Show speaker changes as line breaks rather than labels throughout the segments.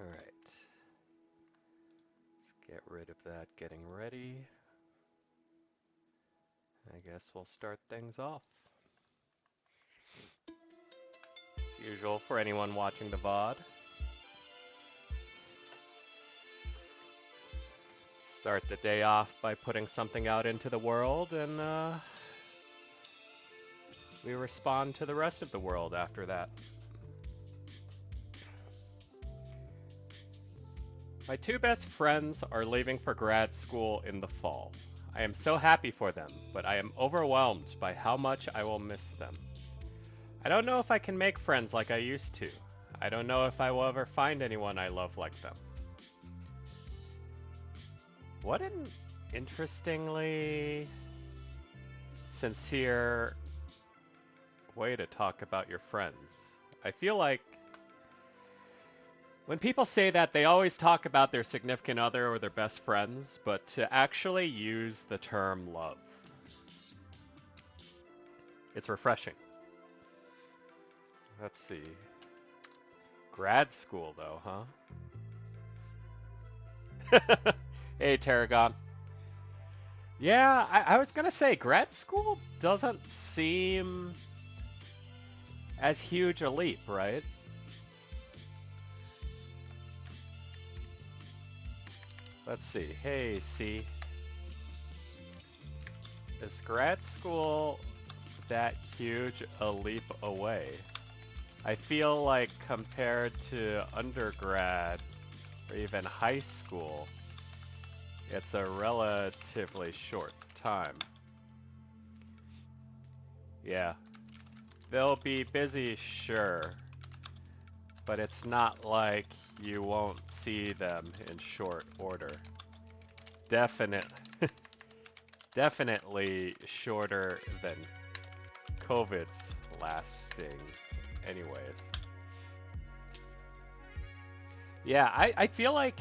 All right. Let's get rid of that getting ready. I guess we'll start things off. As usual for anyone watching the VOD. Start the day off by putting something out into the world, and we respond to the rest of the world after that. My two best friends are leaving for grad school in the fall. I am so happy for them, but I am overwhelmed by how much I will miss them. I don't know if I can make friends like I used to. I don't know if I will ever find anyone I love like them. What an interestingly sincere way to talk about your friends. I feel like when people say that, they always talk about their significant other or their best friends, but to actually use the term love, it's refreshing. Let's see. Grad school, though, huh? Hey, Tarragon. Yeah, I was gonna say, grad school doesn't seem as huge a leap, right? Let's see. Hey, C. Is grad school that huge a leap away? I feel like compared to undergrad or even high school, it's a relatively short time. Yeah. They'll be busy, sure, but it's not like you won't see them in short order. definite, definitely shorter than COVID's lasting anyways. Yeah, I feel like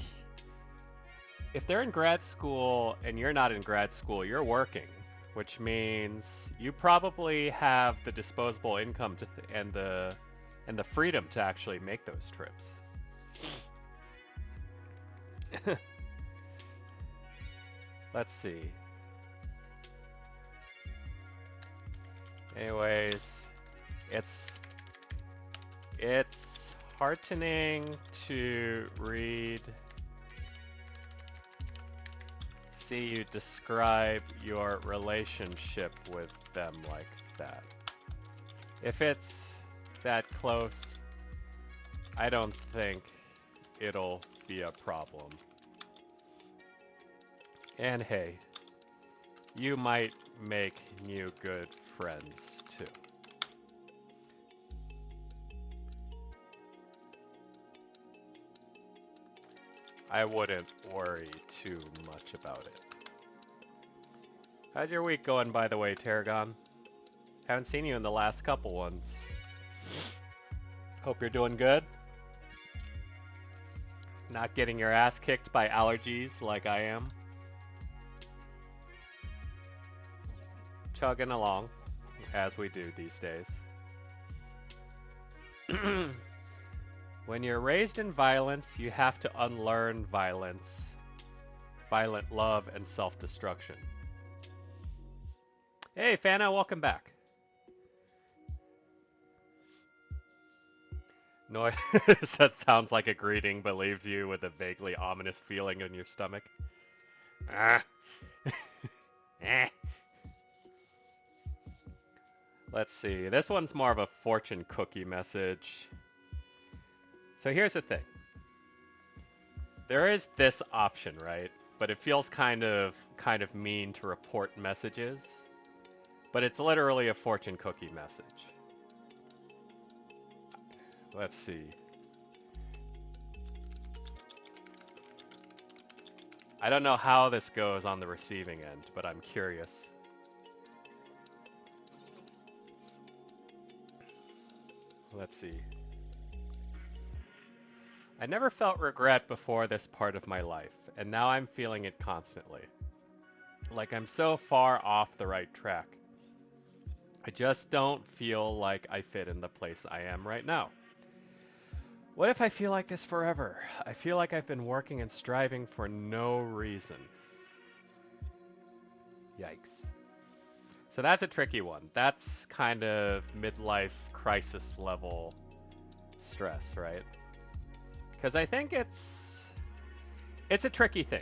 if they're in grad school and you're not in grad school, you're working, which means you probably have the disposable income and the freedom to actually make those trips. Let's see. Anyways, it's heartening to see you describe your relationship with them like that. If it's that close, I don't think it'll be a problem. And hey, you might make new good friends too. I wouldn't worry too much about it. How's your week going, by the way, Tarragon? Haven't seen you in the last couple ones. Hope you're doing good. Not getting your ass kicked by allergies like I am. Chugging along, as we do these days. When you're raised in violence, you have to unlearn violence, violent love, and self-destruction. Hey, Fana, welcome back. Noise that sounds like a greeting, but leaves you with a vaguely ominous feeling in your stomach. Ah. Eh. Let's see. This one's more of a fortune cookie message. So here's the thing. There is this option, right? But it feels kind of mean to report messages. But it's literally a fortune cookie message. Let's see. I don't know how this goes on the receiving end, but I'm curious. Let's see. I never felt regret before this part of my life, and now I'm feeling it constantly. Like I'm so far off the right track. I just don't feel like I fit in the place I am right now. What if I feel like this forever? I feel like I've been working and striving for no reason. Yikes. So that's a tricky one. That's kind of midlife crisis level stress, right? Because I think it's a tricky thing.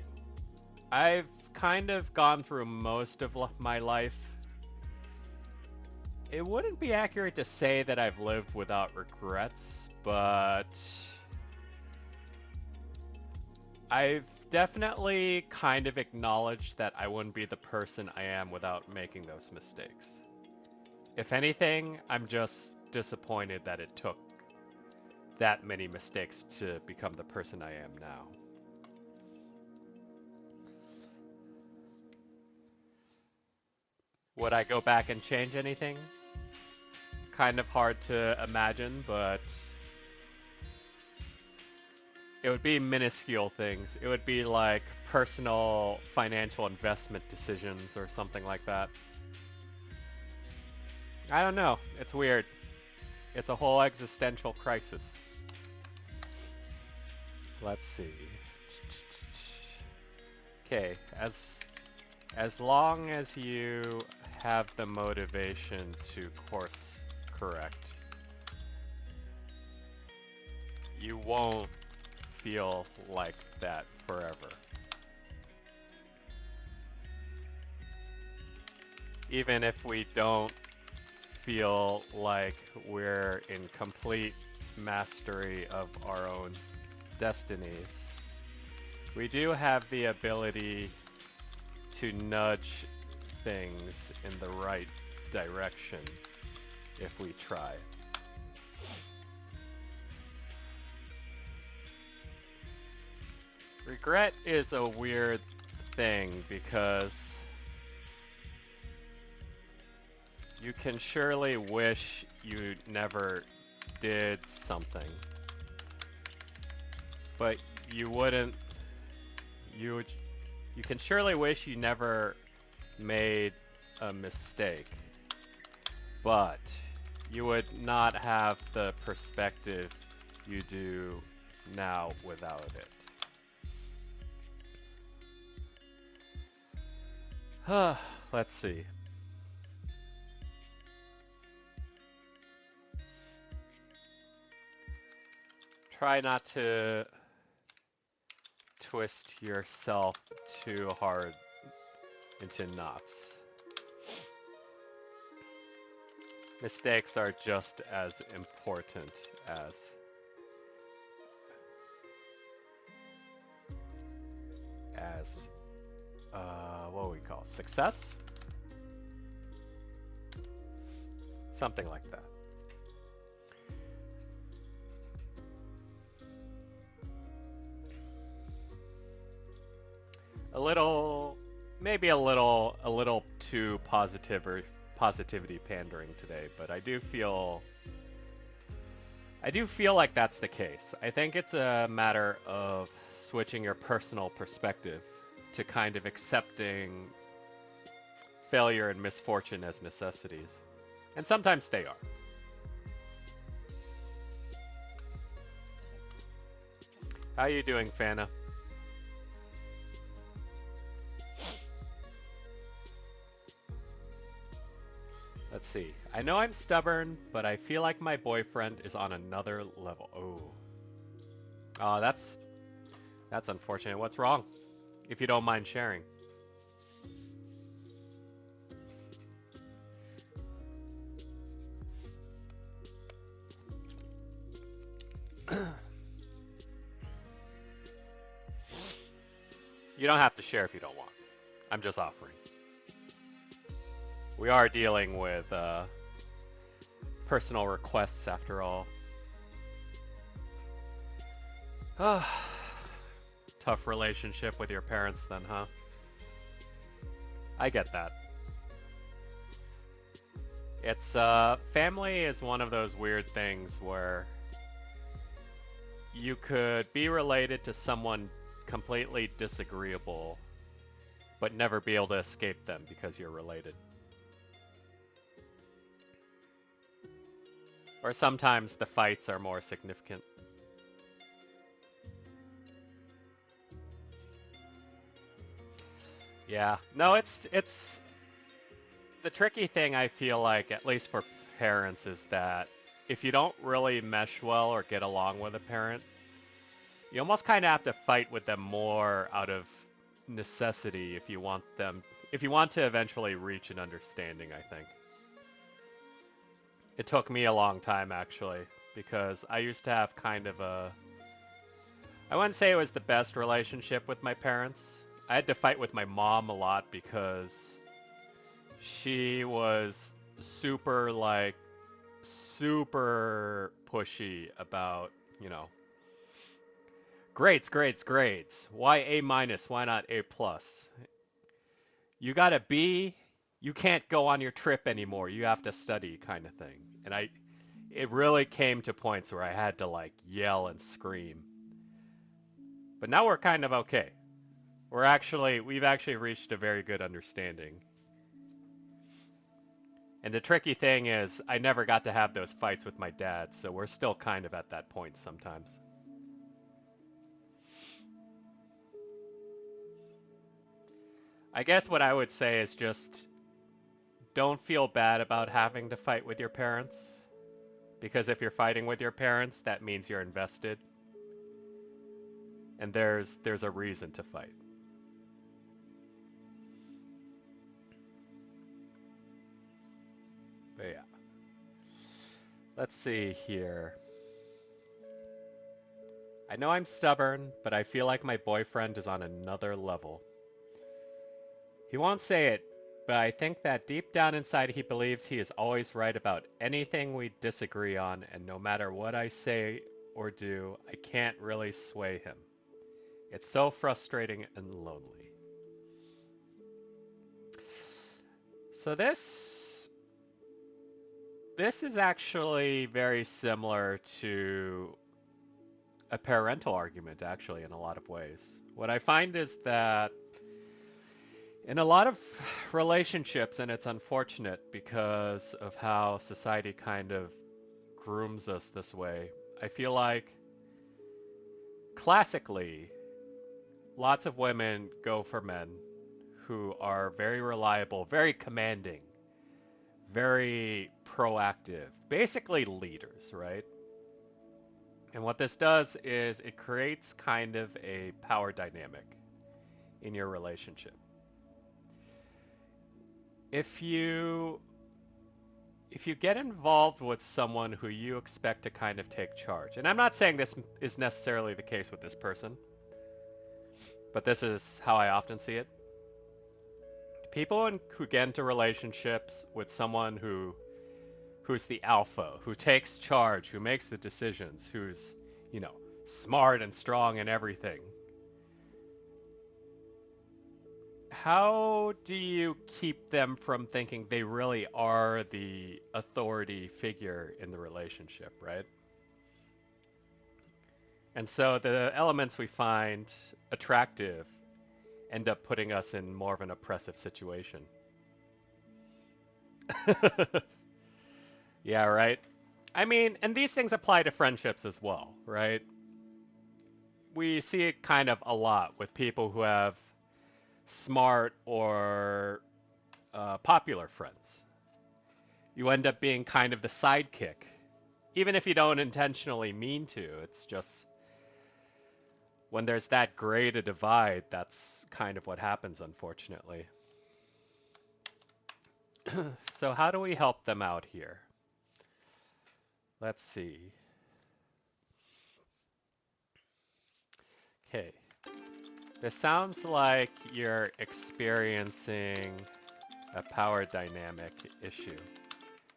I've kind of gone through most of my life. It wouldn't be accurate to say that I've lived without regrets, but I've definitely kind of acknowledged that I wouldn't be the person I am without making those mistakes. If anything, I'm just disappointed that it took that many mistakes to become the person I am now. Would I go back and change anything? Kind of hard to imagine, but it would be minuscule things. It would be like personal financial investment decisions or something like that. I don't know. It's weird. It's a whole existential crisis. Let's see. Okay, as long as you have the motivation to course correct, you won't feel like that forever. Even if we don't feel like we're in complete mastery of our own destinies, we do have the ability to nudge things in the right direction if we try. Regret is a weird thing because you can surely wish you never did something, but you wouldn't. You would, you can surely wish you never made a mistake, but you would not have the perspective you do now without it. Let's see. Try not to twist yourself too hard into knots. Mistakes are just as important as what we call success? Something like that. A little, maybe a little too positivity pandering today, but I do feel like that's the case. I think it's a matter of switching your personal perspective to kind of accepting failure and misfortune as necessities. And sometimes they are. How you doing, Fana? Let's see. I know I'm stubborn, but I feel like my boyfriend is on another level. Oh. Oh, that's unfortunate. What's wrong? If you don't mind sharing. You don't have to share if you don't want. I'm just offering. We are dealing with personal requests after all. Tough relationship with your parents then, huh? I get that. It's family is one of those weird things where you could be related to someone completely disagreeable, but never be able to escape them because you're related. Or sometimes the fights are more significant. Yeah, no, it's the tricky thing I feel like, at least for parents, is that if you don't really mesh well or get along with a parent, you almost kind of have to fight with them more out of necessity if you want to eventually reach an understanding, I think. It took me a long time actually, because I used to have kind of I wouldn't say it was the best relationship with my parents. I had to fight with my mom a lot because she was super pushy about, grades, grades, grades. Why A minus? Why not A plus? You got a B, you can't go on your trip anymore. You have to study, kind of thing. And it really came to points where I had to like yell and scream. But now we're kind of okay. We've actually reached a very good understanding. And the tricky thing is, I never got to have those fights with my dad, so we're still kind of at that point sometimes. I guess what I would say is just don't feel bad about having to fight with your parents, because if you're fighting with your parents, that means you're invested, and there's a reason to fight. But yeah. Let's see here. I know I'm stubborn, but I feel like my boyfriend is on another level. He won't say it, but I think that deep down inside he believes he is always right about anything we disagree on, and no matter what I say or do, I can't really sway him. It's so frustrating and lonely. So this is actually very similar to a parental argument, actually, in a lot of ways. What I find is that in a lot of relationships, and it's unfortunate because of how society kind of grooms us this way, I feel like classically, lots of women go for men who are very reliable, very commanding, very proactive, basically leaders, right? And what this does is it creates kind of a power dynamic in your relationship. If you get involved with someone who you expect to kind of take charge, and I'm not saying this is necessarily the case with this person, but this is how I often see it. People who get into relationships with someone who's the alpha, who takes charge, who makes the decisions, who's, you know, smart and strong and everything. How do you keep them from thinking they really are the authority figure in the relationship, right? And so the elements we find attractive end up putting us in more of an oppressive situation. Yeah, right. I mean, and these things apply to friendships as well, right? We see it kind of a lot with people who have smart or popular friends. You end up being kind of the sidekick, even if you don't intentionally mean to. It's just when there's that great a divide, that's kind of what happens, unfortunately. So how do we help them out here? Let's see. Okay. This sounds like you're experiencing a power dynamic issue.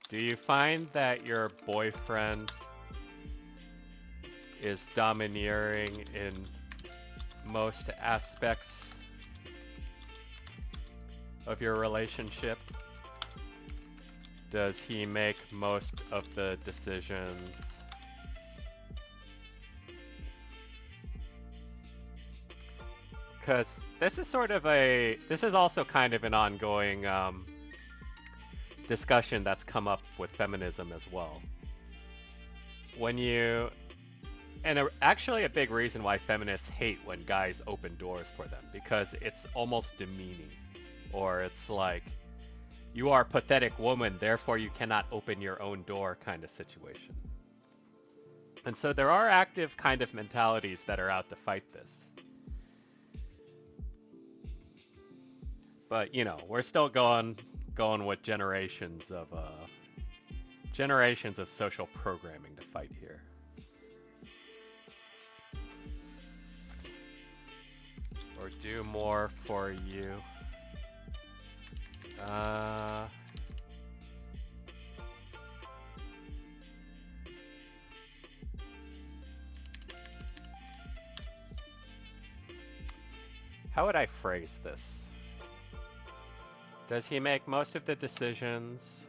Do you find that your boyfriend is domineering in most aspects of your relationship? Does he make most of the decisions? Because this is also kind of an ongoing discussion that's come up with feminism as well. Actually a big reason why feminists hate when guys open doors for them, because it's almost demeaning, or it's like, you are a pathetic woman, therefore you cannot open your own door kind of situation. And so there are active kind of mentalities that are out to fight this. But, you know, we're still going with generations of social programming to fight here. Or do more for you. How would I phrase this? Does he make most of the decisions?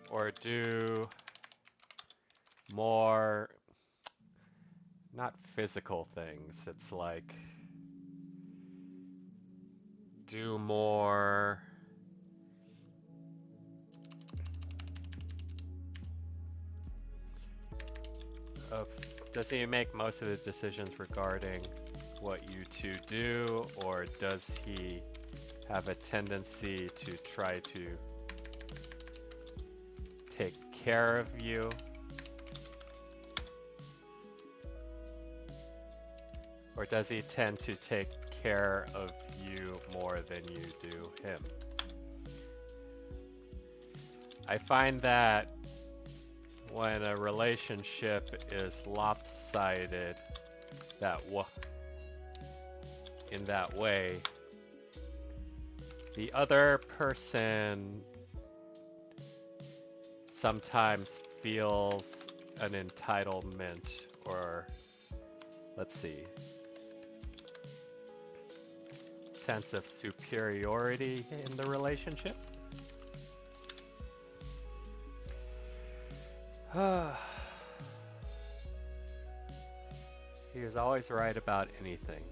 Or do more, not physical things, it's like, do more of, does he make most of the decisions regarding what you two do, or does he have a tendency to try to take care of you? Or does he tend to take care of you more than you do him? I find that when a relationship is lopsided in that way, the other person sometimes feels an entitlement, or let's see. sense of superiority in the relationship. He was always right about anything.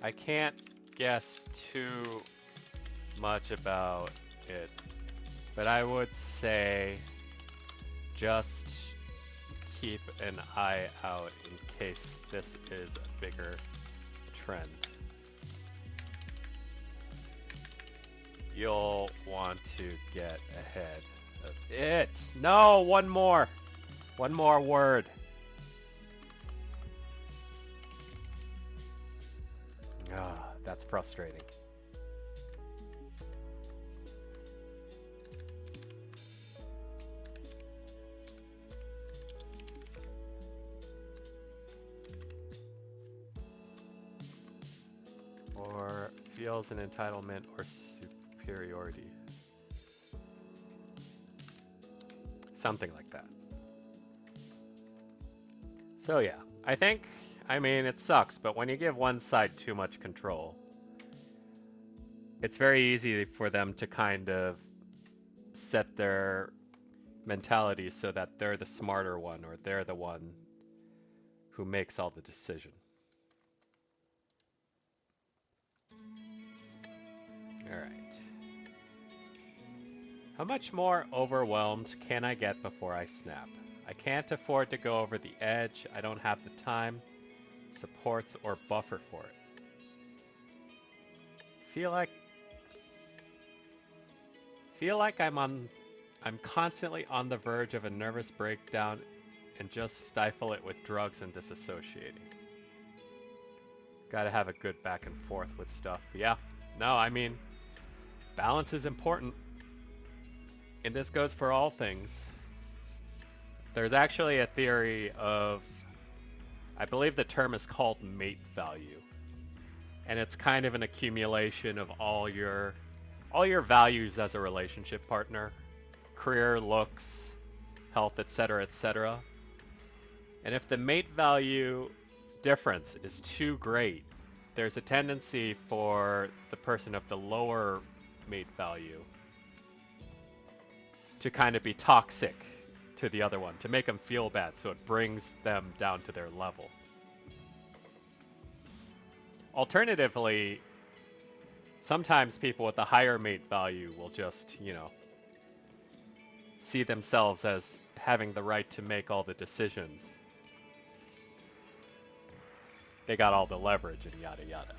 I can't guess too much about it, but I would say just keep an eye out in case this is a bigger trend. You'll want to get ahead of it. No, one more. One more word. Ah, that's frustrating. Or feels an entitlement or superiority. Something like that. So yeah, I mean, it sucks, but when you give one side too much control, it's very easy for them to kind of set their mentality so that they're the smarter one or they're the one who makes all the decision. All right. How much more overwhelmed can I get before I snap? I can't afford to go over the edge. I don't have the time, supports, or buffer for it. Feel like I'm constantly on the verge of a nervous breakdown and just stifle it with drugs and disassociating. Gotta have a good back and forth with stuff. Yeah, no, I mean, balance is important. And this goes for all things. There's actually a theory of, I believe the term is called mate value. And it's kind of an accumulation of all your values as a relationship partner. Career, looks, health, etc., etc. And if the mate value difference is too great, there's a tendency for the person of the lower mate value to kind of be toxic to the other one, to make them feel bad, so it brings them down to their level. Alternatively, sometimes people with the higher mate value will just, see themselves as having the right to make all the decisions. They got all the leverage and yada yada.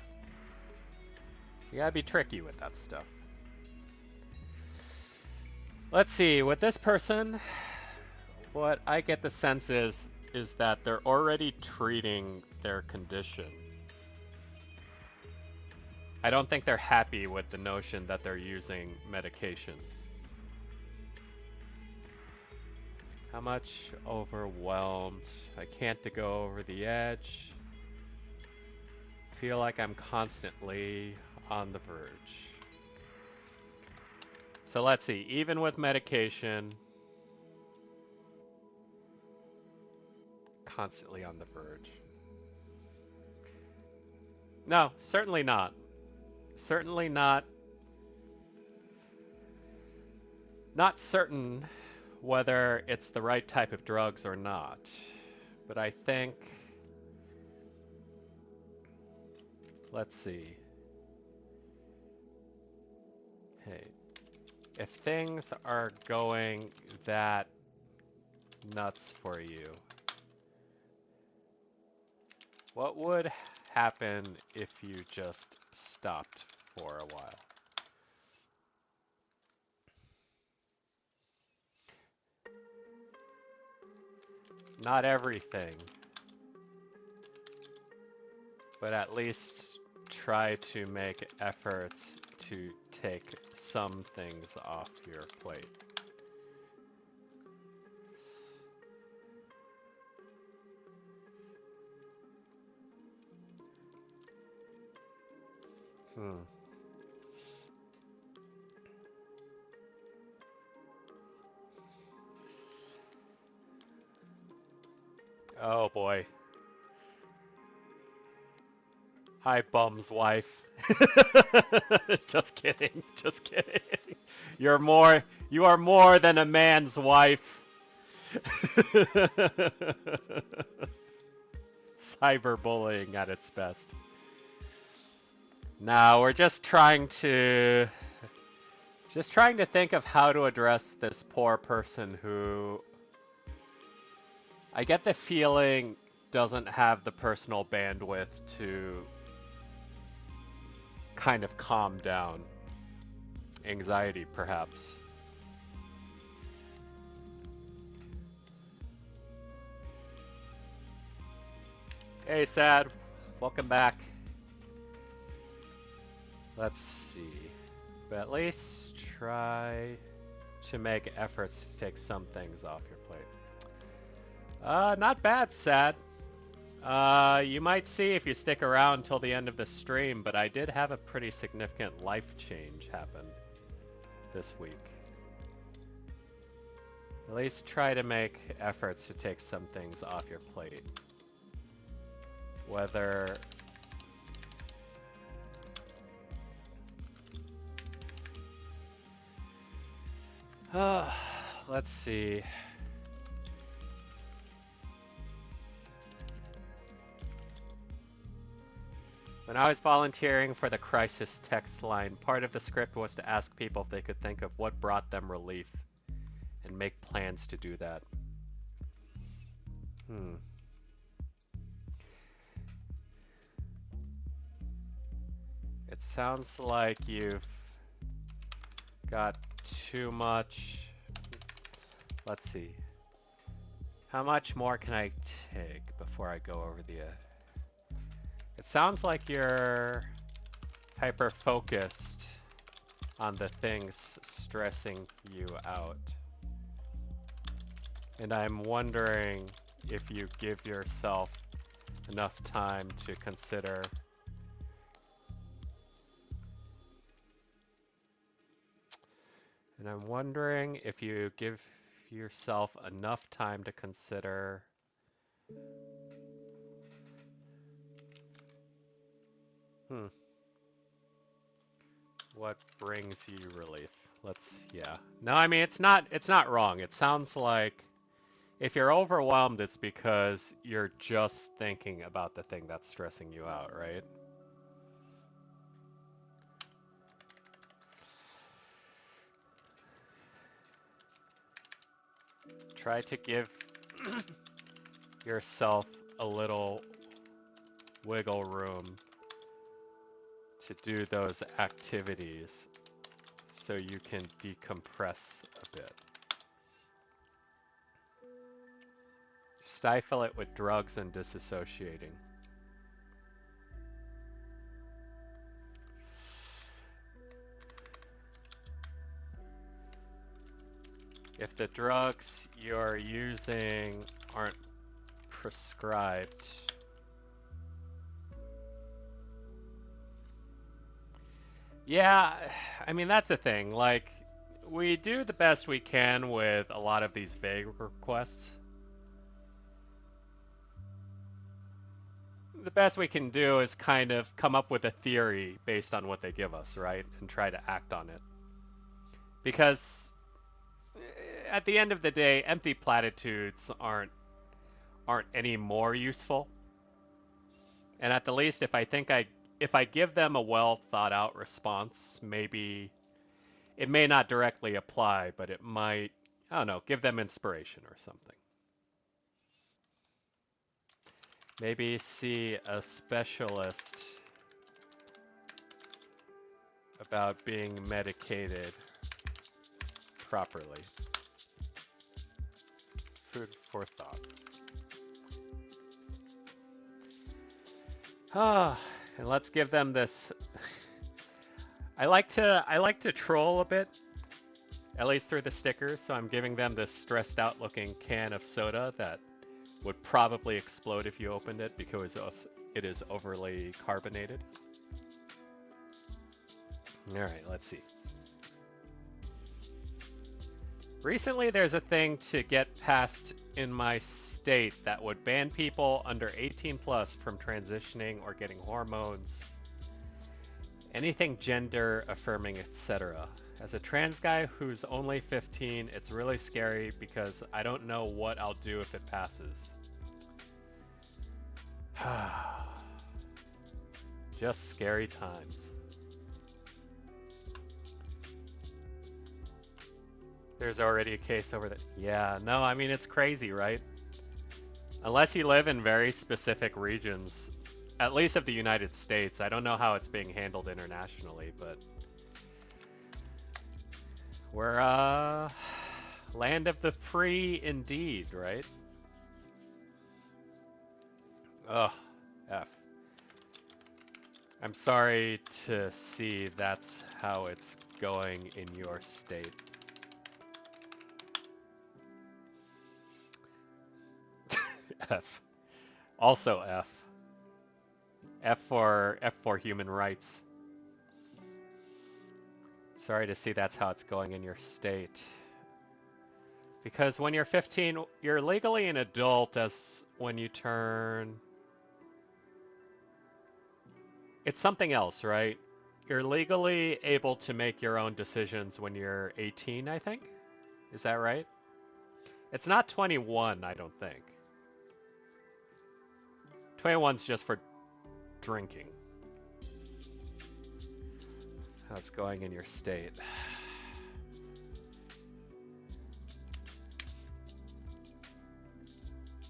So you gotta be tricky with that stuff. Let's see, with this person, what I get the sense is that they're already treating their condition. I don't think they're happy with the notion that they're using medication. How much overwhelmed? I can't go over the edge. Feel like I'm constantly on the verge. So let's see, even with medication, constantly on the verge. No, certainly not. Certainly not certain whether it's the right type of drugs or not. But I think, let's see. Hey, if things are going that nuts for you, what would happen if you just stopped for a while? Not everything, but at least try to make efforts to take some things off your plate. Oh boy. Hi, bum's wife. Just kidding. Just kidding. You are more than a man's wife. Cyberbullying at its best. Now we're just trying to think of how to address this poor person who I get the feeling doesn't have the personal bandwidth to kind of calm down. Anxiety, perhaps. Hey, Sad. Welcome back. Let's see. But at least try to make efforts to take some things off your plate. Not bad, Sad. You might see if you stick around till the end of the stream, but I did have a pretty significant life change happen this week. At least try to make efforts to take some things off your plate. Whether let's see. When I was volunteering for the crisis text line, part of the script was to ask people if they could think of what brought them relief and make plans to do that. It sounds like you've got too much. Let's see. How much more can I take before I go over the... It sounds like you're hyper-focused on the things stressing you out. And I'm wondering if you give yourself enough time to consider what brings you relief. No, I mean, it's not wrong. It sounds like if you're overwhelmed, it's because you're just thinking about the thing that's stressing you out, right? Try to give yourself a little wiggle room to do those activities so you can decompress a bit. Stifle it with drugs and disassociating. If the drugs you're using aren't prescribed, yeah, I mean, that's the thing. Like, we do the best we can with a lot of these vague requests. The best we can do is kind of come up with a theory based on what they give us, right? And try to act on it. Because at the end of the day, empty platitudes aren't any more useful. And at the least, if I give them a well thought out response, maybe it may not directly apply, but it might, I don't know, give them inspiration or something. Maybe see a specialist about being medicated properly. Food for thought. And let's give them this. I like to troll a bit, at least through the stickers, so I'm giving them this stressed out looking can of soda that would probably explode if you opened it because it is overly carbonated. Alright, let's see. Recently there's a thing to get passed in my state that would ban people under 18 plus from transitioning or getting hormones, anything gender affirming, etc. As a trans guy who's only 15, it's really scary because I don't know what I'll do if it passes. Just scary times. There's already a case over there. Yeah, no, I mean, it's crazy, right? Unless you live in very specific regions, at least of the United States. I don't know how it's being handled internationally, but we're, land of the free indeed, right? Ugh, F. I'm sorry to see that's how it's going in your state. F. Also F. F for human rights. Sorry to see that's how it's going in your state. Because when you're 15, you're legally an adult as when you turn... It's something else, right? You're legally able to make your own decisions when you're 18, I think? Is that right? It's not 21, I don't think. 21's just for drinking. How's it going in your state?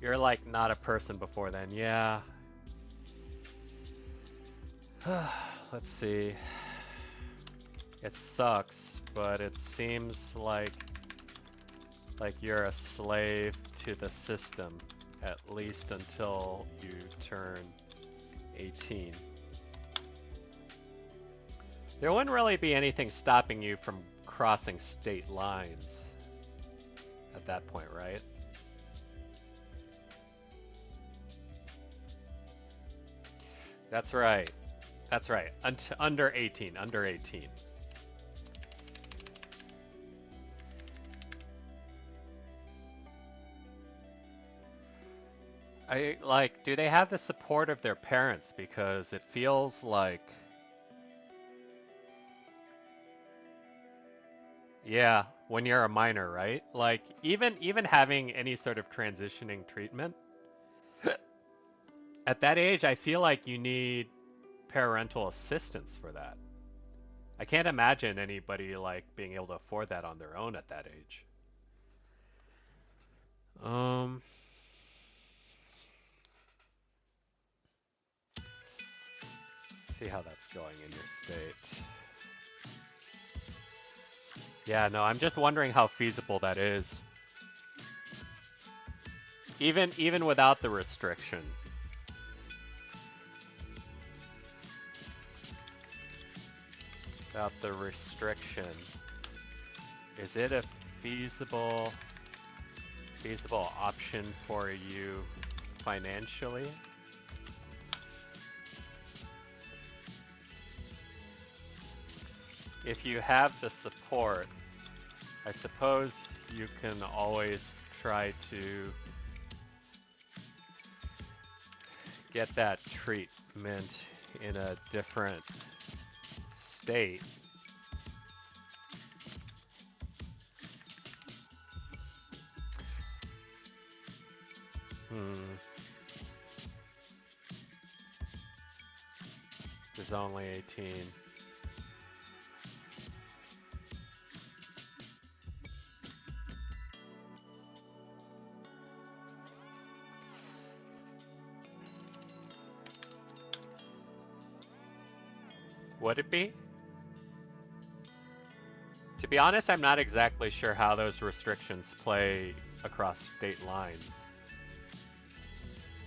You're like not a person before then, yeah. Let's see. It sucks, but it seems like you're a slave to the system, at least until you turn 18. There wouldn't really be anything stopping you from crossing state lines at that point, right? That's right. That's right. Under 18. Under 18. Do they have the support of their parents? Because it feels like... Yeah, when you're a minor, right? Like, even having any sort of transitioning treatment, at that age, I feel like you need parental assistance for that. I can't imagine anybody, like, being able to afford that on their own at that age. See how that's going in your state. Yeah, no, I'm just wondering how feasible that is. Even without the restriction. Without the restriction, is it a feasible option for you financially? If you have the support, I suppose you can always try to get that treatment in a different state. There's only 18. Would it be? To be honest, I'm not exactly sure how those restrictions play across state lines.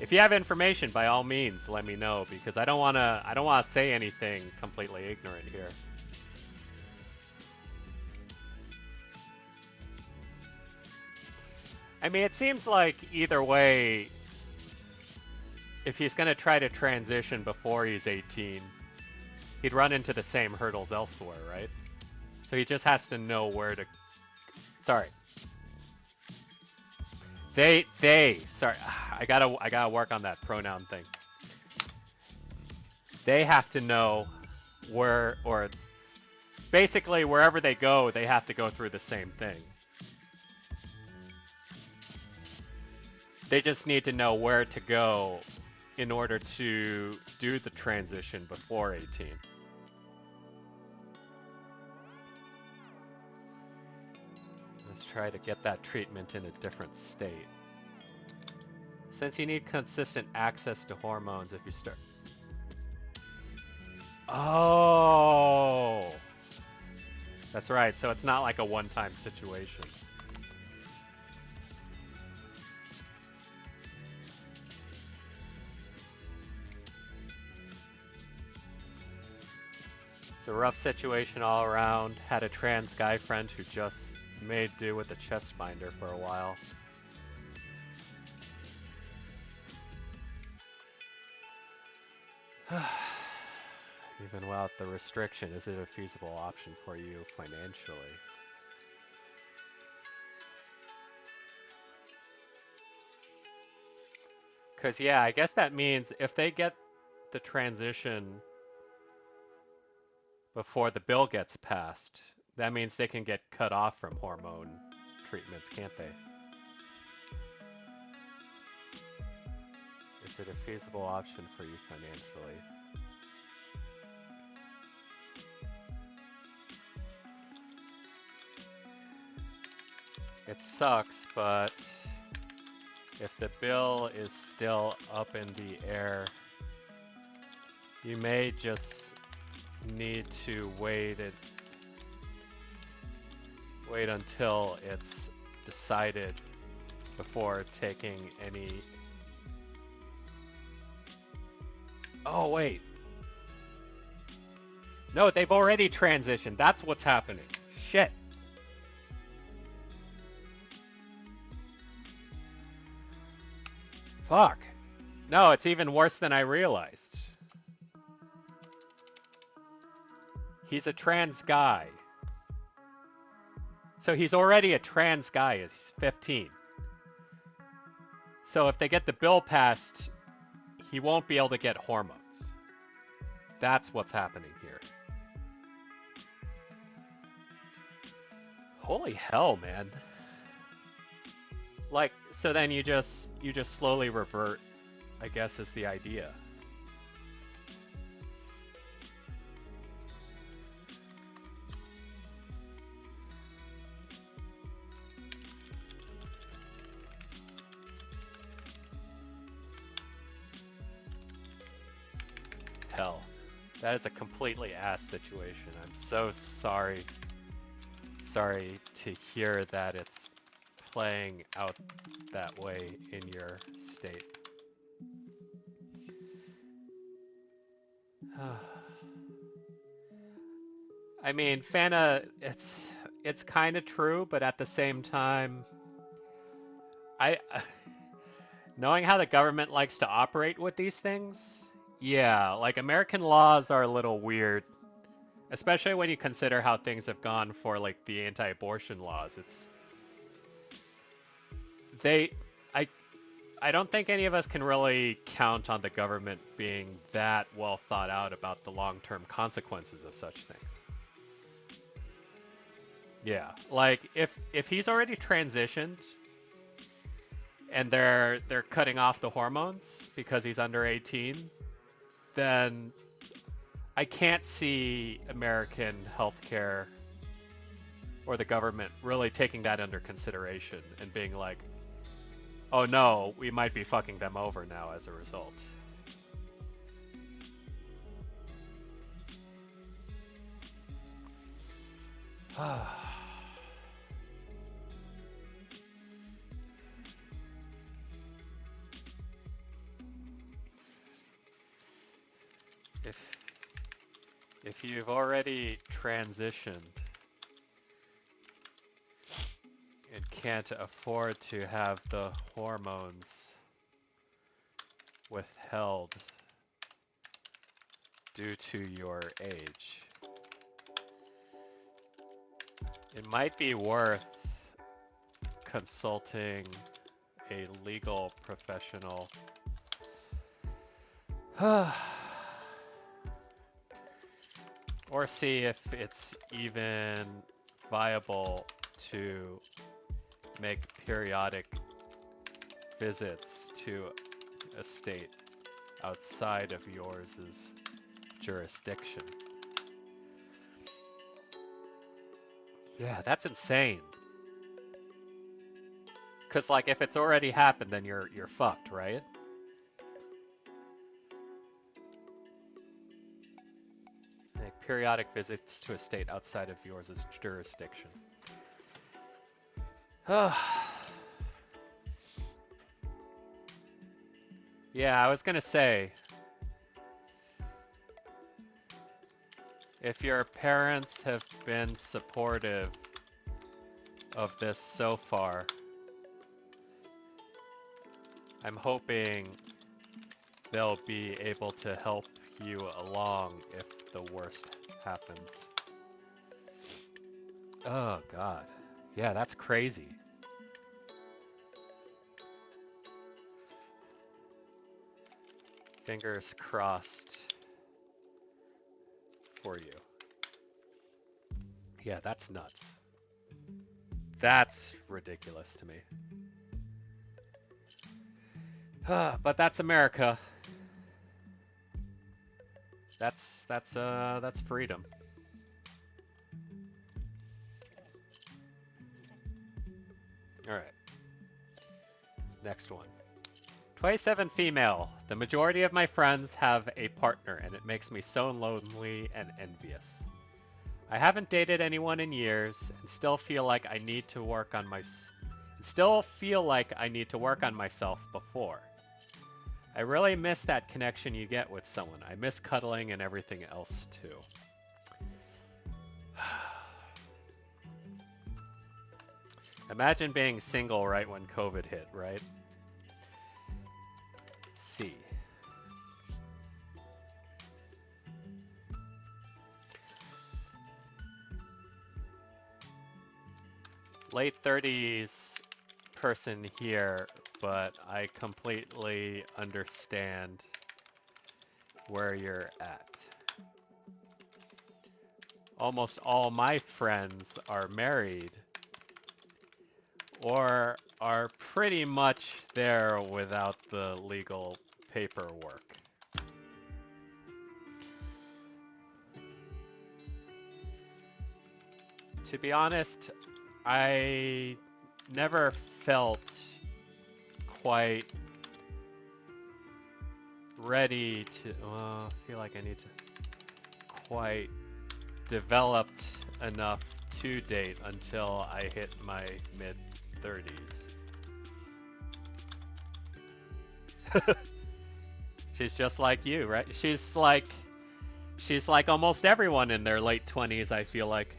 If you have information, by all means, let me know, because I don't wanna say anything completely ignorant here. I mean, it seems like either way, if he's going to try to transition before he's 18, he'd run into the same hurdles elsewhere, right? So he just has to know where to. Sorry. Sorry, I gotta work on that pronoun thing. They have to know where, or basically wherever they go, they have to go through the same thing. They just need to know where to go in order to do the transition before 18. Let's try to get that treatment in a different state. Since you need consistent access to hormones if you start. Oh! That's right, so it's not like a one-time situation. It's a rough situation all around. Had a trans guy friend who just made do with a chest binder for a while. Even without the restriction, is it a feasible option for you financially? Because, yeah, I guess that means if they get the transition before the bill gets passed, that means they can get cut off from hormone treatments, can't they? Is it a feasible option for you financially? It sucks, but if the bill is still up in the air, you may just need to wait until it's decided before taking any. Oh, wait. No, they've already transitioned. That's what's happening. Shit. Fuck. No, it's even worse than I realized. He's a trans guy. So he's already a trans guy. He's 15. So if they get the bill passed, he won't be able to get hormones. That's what's happening here. Holy hell, man. Like, so then you just slowly revert, I guess, is the idea. Hell, that is a completely ass situation. I'm so sorry. Sorry to hear that it's playing out that way in your state. I mean, Fana, it's kind of true, but at the same time, knowing how the government likes to operate with these things, yeah, like American laws are a little weird, especially when you consider how things have gone for like the anti-abortion laws. I don't think any of us can really count on the government being that well thought out about the long-term consequences of such things. Yeah, like if he's already transitioned and they're cutting off the hormones because he's under 18, then I can't see American healthcare or the government really taking that under consideration and being like, oh no, we might be fucking them over now as a result. If you've already transitioned and can't afford to have the hormones withheld due to your age. It might be worth consulting a legal professional. Or see if it's even viable to make periodic visits to a state outside of yours' jurisdiction. Yeah, that's insane. Cause like if it's already happened, then you're fucked, right? Make periodic visits to a state outside of yours' jurisdiction. Yeah, I was gonna say, if your parents have been supportive of this so far, I'm hoping they'll be able to help you along if the worst happens. Oh God. Yeah, that's crazy. Fingers crossed for you. Yeah, that's nuts. That's ridiculous to me. But that's America. That's freedom. All right. Next one. 27 female. The majority of my friends have a partner, and it makes me so lonely and envious. I haven't dated anyone in years, and still feel like I need to work on myself before. I really miss that connection you get with someone. I miss cuddling and everything else too. Imagine being single right when COVID hit, right? C. Late 30s person here, but I completely understand where you're at. Almost all my friends are married or are pretty much there without the legal paperwork. To be honest, I never felt quite ready to, feel like I need to quite developed enough to date until I hit my mid-30s. She's just like you, right? She's like almost everyone in their late 20s, I feel like.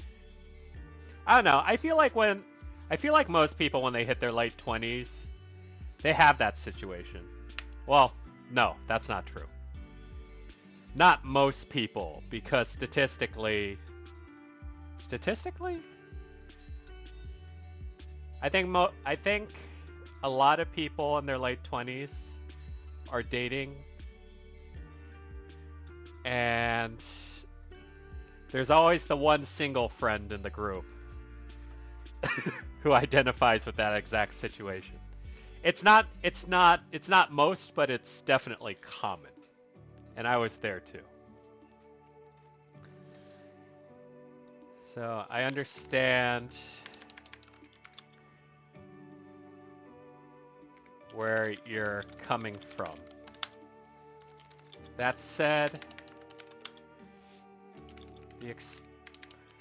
I don't know. I feel like most people when they hit their late 20s, they have that situation. Well, no, that's not true. Not most people, because statistically, I think a lot of people in their late 20s are dating, and there's always the one single friend in the group who identifies with that exact situation. It's not most, but it's definitely common. And I was there too. So I understand where you're coming from. That said, the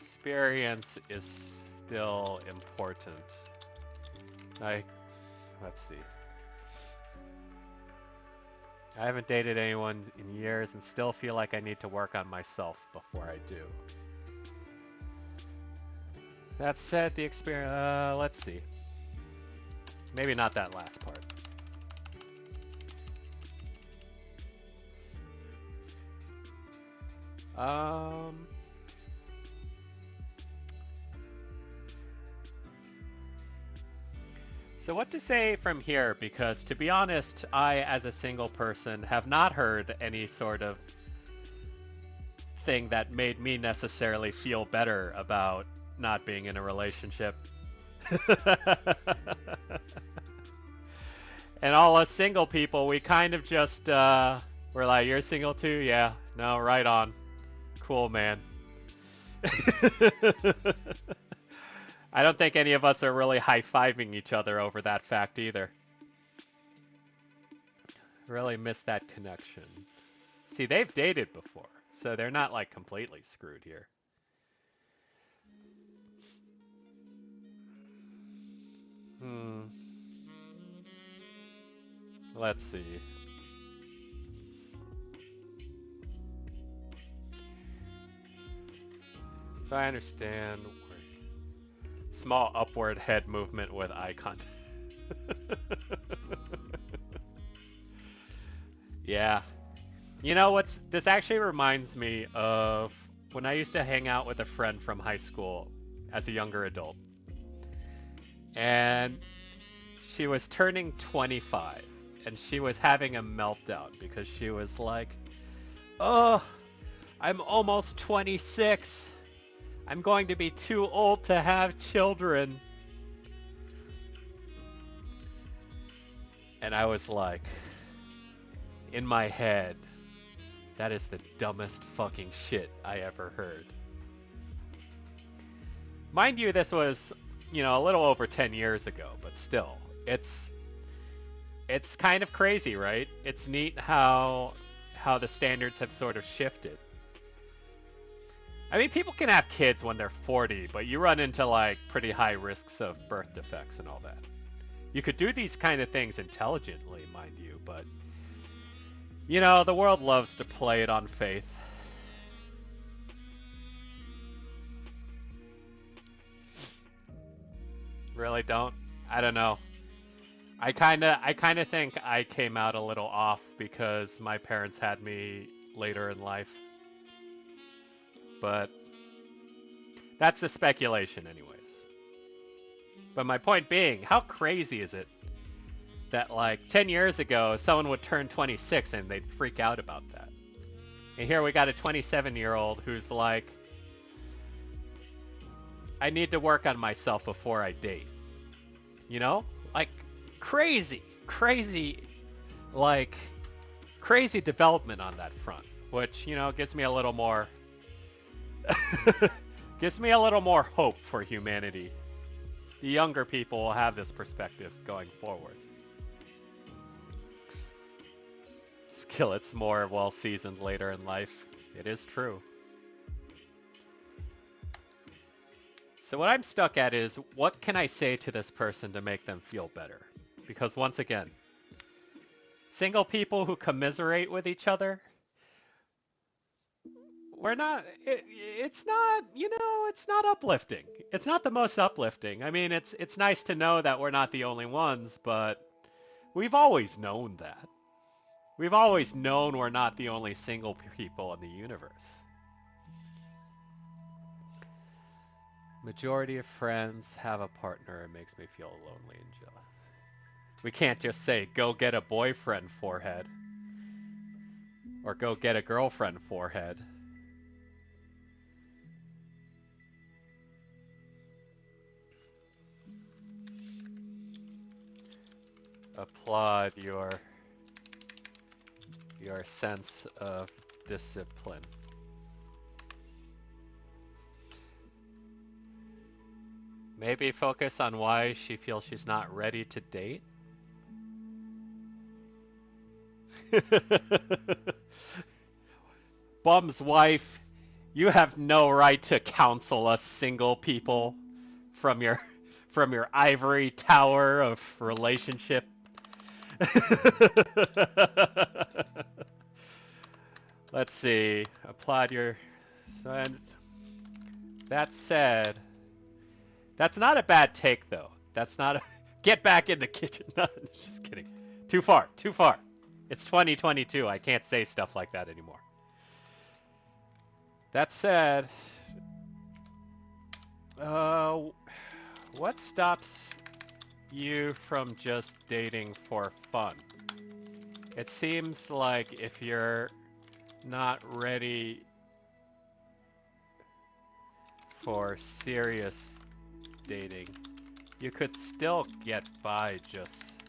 experience is still important. Let's see. I haven't dated anyone in years and still feel like I need to work on myself before I do. That said, the experience, let's see. Maybe not that last part. So what to say from here? Because to be honest, I, as a single person, have not heard any sort of thing that made me necessarily feel better about not being in a relationship. And all us single people, we kind of just, we're like, you're single too? Yeah. No, right on. Cool, man. I don't think any of us are really high-fiving each other over that fact either. Really missed that connection. See, they've dated before, so they're not like completely screwed here. Let's see. So I understand small upward head movement with eye contact. Yeah. You know this actually reminds me of when I used to hang out with a friend from high school as a younger adult. And she was turning 25 and she was having a meltdown because she was like, "Oh, I'm almost 26. I'm going to be too old to have children." And I was like, in my head, that is the dumbest fucking shit I ever heard. Mind you, this was, a little over 10 years ago, but still, it's kind of crazy, right? It's neat how the standards have sort of shifted. I mean, people can have kids when they're 40, but you run into like pretty high risks of birth defects and all that. You could do these kind of things intelligently, mind you, but the world loves to play it on faith. Really don't? I don't know. I kind of think I came out a little off because my parents had me later in life. But that's the speculation anyways. But my point being, how crazy is it that like 10 years ago someone would turn 26 and they'd freak out about that? And here we got a 27-year-old who's like, I need to work on myself before I date. Like crazy development on that front, which, gives me a little more gives me a little more hope for humanity. The younger people will have this perspective going forward. Skillet's more well-seasoned later in life. It is true. So what I'm stuck at is, what can I say to this person to make them feel better? Because once again, single people who commiserate with each other, it's not uplifting. It's not the most uplifting. I mean, it's nice to know that we're not the only ones, but we've always known that. We've always known we're not the only single people in the universe. Majority of friends have a partner. It makes me feel lonely and jealous. We can't just say, go get a boyfriend, forehead. Or go get a girlfriend, forehead. Applaud your sense of discipline. Maybe focus on why she feels she's not ready to date. Bum's wife, you have no right to counsel us single people from your ivory tower of relationship. Let's see. Applaud your son. That said, that's not a bad take though. That's not Get back in the kitchen. No, just kidding. Too far. Too far. It's 2022. I can't say stuff like that anymore. That said, what stops you from just dating for fun? It seems like if you're not ready for serious dating, you could still get by just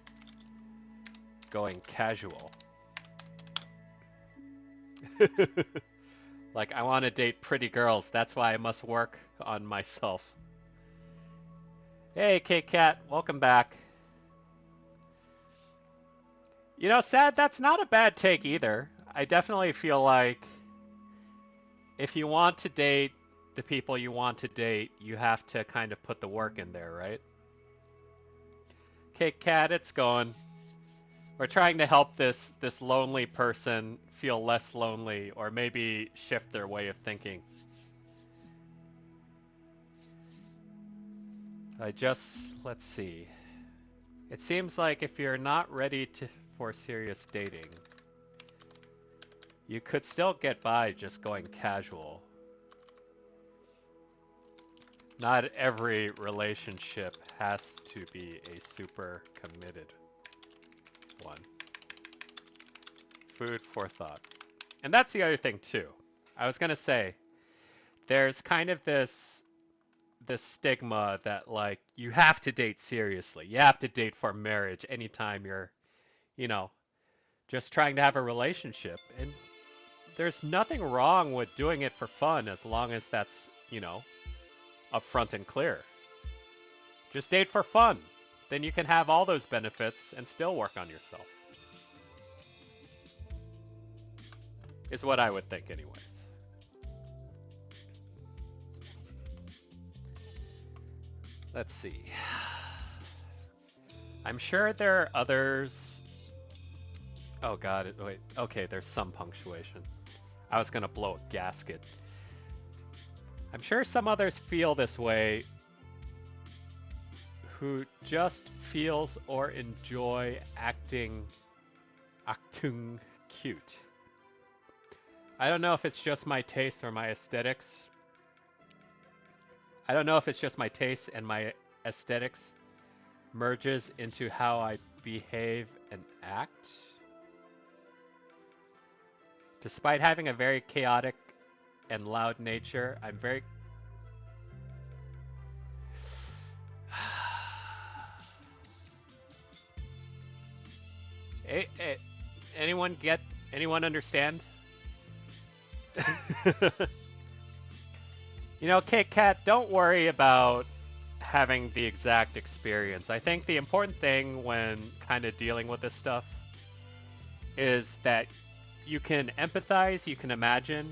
going casual. Like, I want to date pretty girls, that's why I must work on myself. Hey, Kit Kat, welcome back. You know, Sad, that's not a bad take either. I definitely feel like if you want to date the people you want to date, you have to kind of put the work in there, right? Kit Kat, it's going. We're trying to help this lonely person feel less lonely, or maybe shift their way of thinking. Let's see. It seems like if you're not ready for serious dating, you could still get by just going casual. Not every relationship has to be a super committed one. Food for thought. And that's the other thing too. I was gonna say, there's kind of this stigma that, like, you have to date seriously. You have to date for marriage anytime you're, just trying to have a relationship. And there's nothing wrong with doing it for fun as long as that's, upfront and clear. Just date for fun. Then you can have all those benefits and still work on yourself. Is what I would think anyways. Let's see. I'm sure there are others. Oh god, wait. Okay, there's some punctuation. I was gonna blow a gasket. I'm sure some others feel this way who just feels or enjoy acting cute. I don't know if it's just my taste or my aesthetics. I don't know if it's just my taste and my aesthetics merges into how I behave and act. Despite having a very chaotic and loud nature, I'm very... Hey, anyone understand? Kit Kat, don't worry about having the exact experience. I think the important thing when kind of dealing with this stuff is that you can empathize, you can imagine,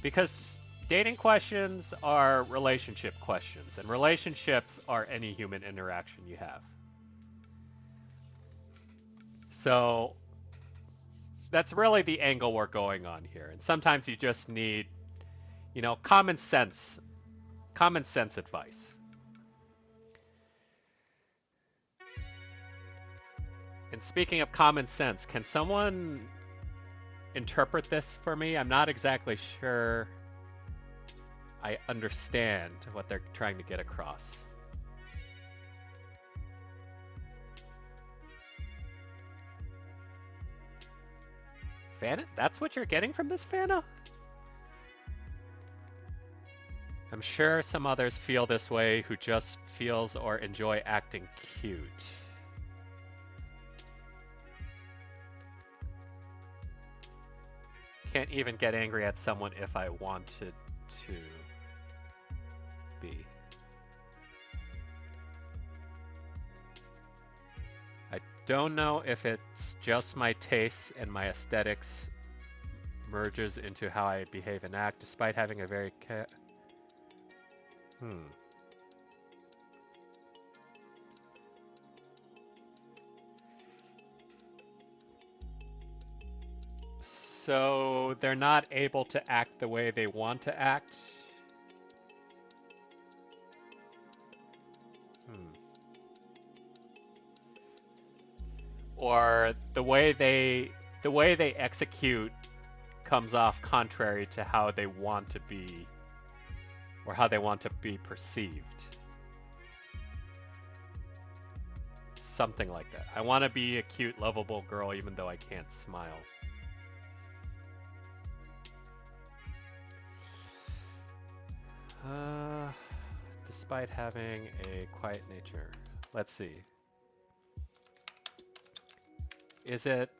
because dating questions are relationship questions, and relationships are any human interaction you have. So that's really the angle we're going on here. And sometimes you just need, common sense advice. And speaking of common sense, can someone interpret this for me? I'm not exactly sure I understand what they're trying to get across. Fana? That's what you're getting from this, Fana? I'm sure some others feel this way who just feels or enjoy acting cute. Can't even get angry at someone if I wanted to be. I don't know if it's just my tastes and my aesthetics merges into how I behave and act, despite having a very So they're not able to act the way they want to act? or the way they execute comes off contrary to how they want to be or how they want to be perceived. Something like that. I want to be a cute, lovable girl even though I can't smile. Despite having a quiet nature. Let's see. Is it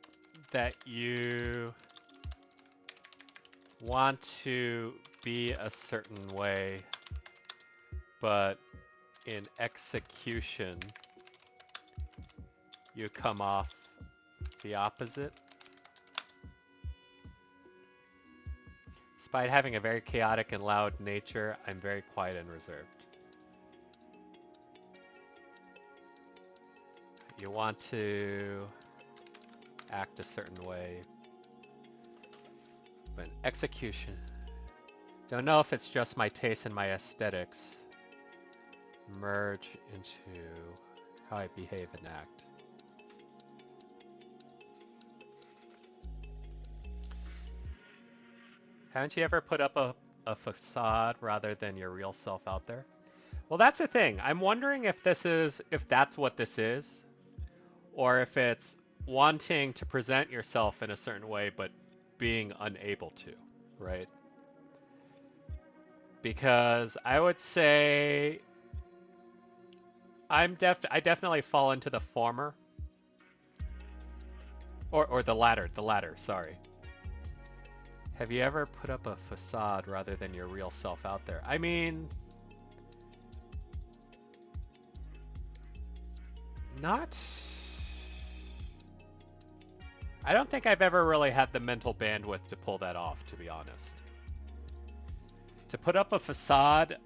that you want to be a certain way, but in execution, you come off the opposite? Despite having a very chaotic and loud nature, I'm very quiet and reserved. You want to act a certain way, but in execution, don't know if it's just my taste and my aesthetics merge into how I behave and act. Haven't you ever put up a facade rather than your real self out there? Well, that's the thing. I'm wondering if that's what this is, or if it's wanting to present yourself in a certain way but being unable to, right? Because I would say I definitely fall into the former, or the latter, sorry. Have you ever put up a facade rather than your real self out there? I mean, not... I don't think I've ever really had the mental bandwidth to pull that off, to be honest. To put up a facade,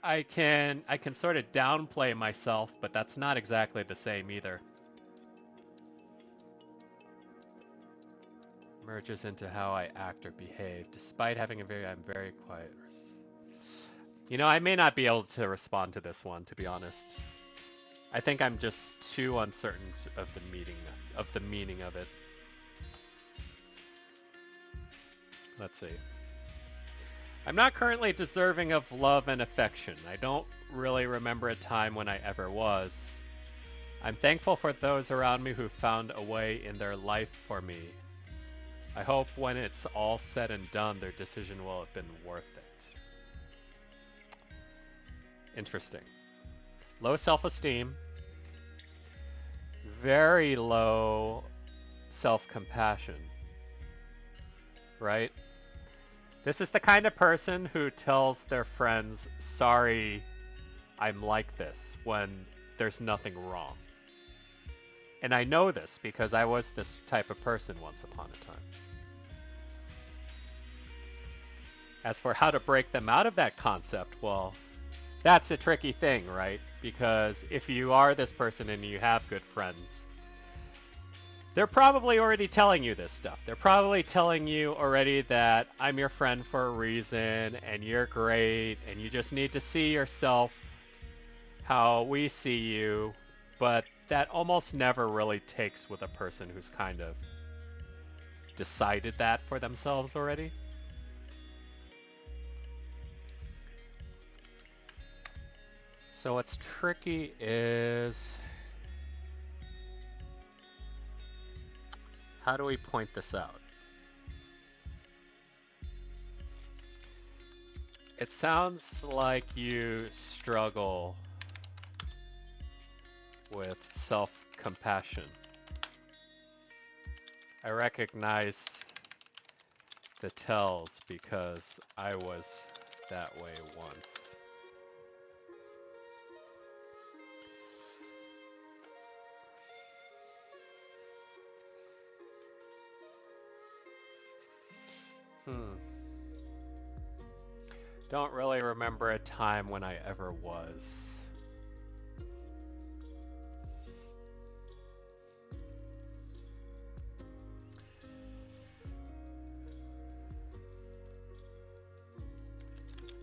I can sort of downplay myself, but that's not exactly the same either. Merges into how I act or behave, despite having I'm very quiet. You know, I may not be able to respond to this one, to be honest. I think I'm just too uncertain of the meaning of it. Let's see. I'm not currently deserving of love and affection. I don't really remember a time when I ever was. I'm thankful for those around me who found a way in their life for me. I hope when it's all said and done, their decision will have been worth it. Interesting. Low self-esteem. Very low self-compassion. Right? This is the kind of person who tells their friends, sorry, I'm like this, when there's nothing wrong. And I know this because I was this type of person once upon a time. As for how to break them out of that concept, well, that's a tricky thing, right? Because if you are this person and you have good friends, they're probably already telling you this stuff. They're probably telling you already that I'm your friend for a reason and you're great and you just need to see yourself how we see you. But that almost never really takes with a person who's kind of decided that for themselves already. So what's tricky is, how do we point this out? It sounds like you struggle with self-compassion. I recognize the tells because I was that way once. Don't really remember a time when I ever was.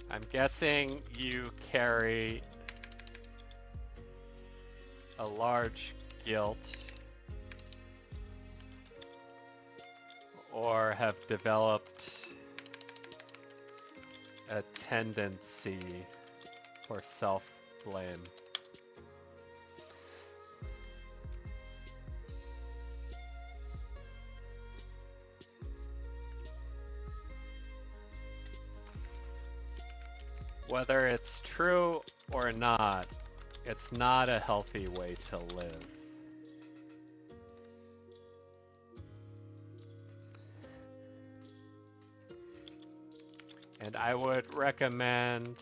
I'm guessing you carry a large guilt or have developed a tendency for self-blame. Whether it's true or not, it's not a healthy way to live. And I would recommend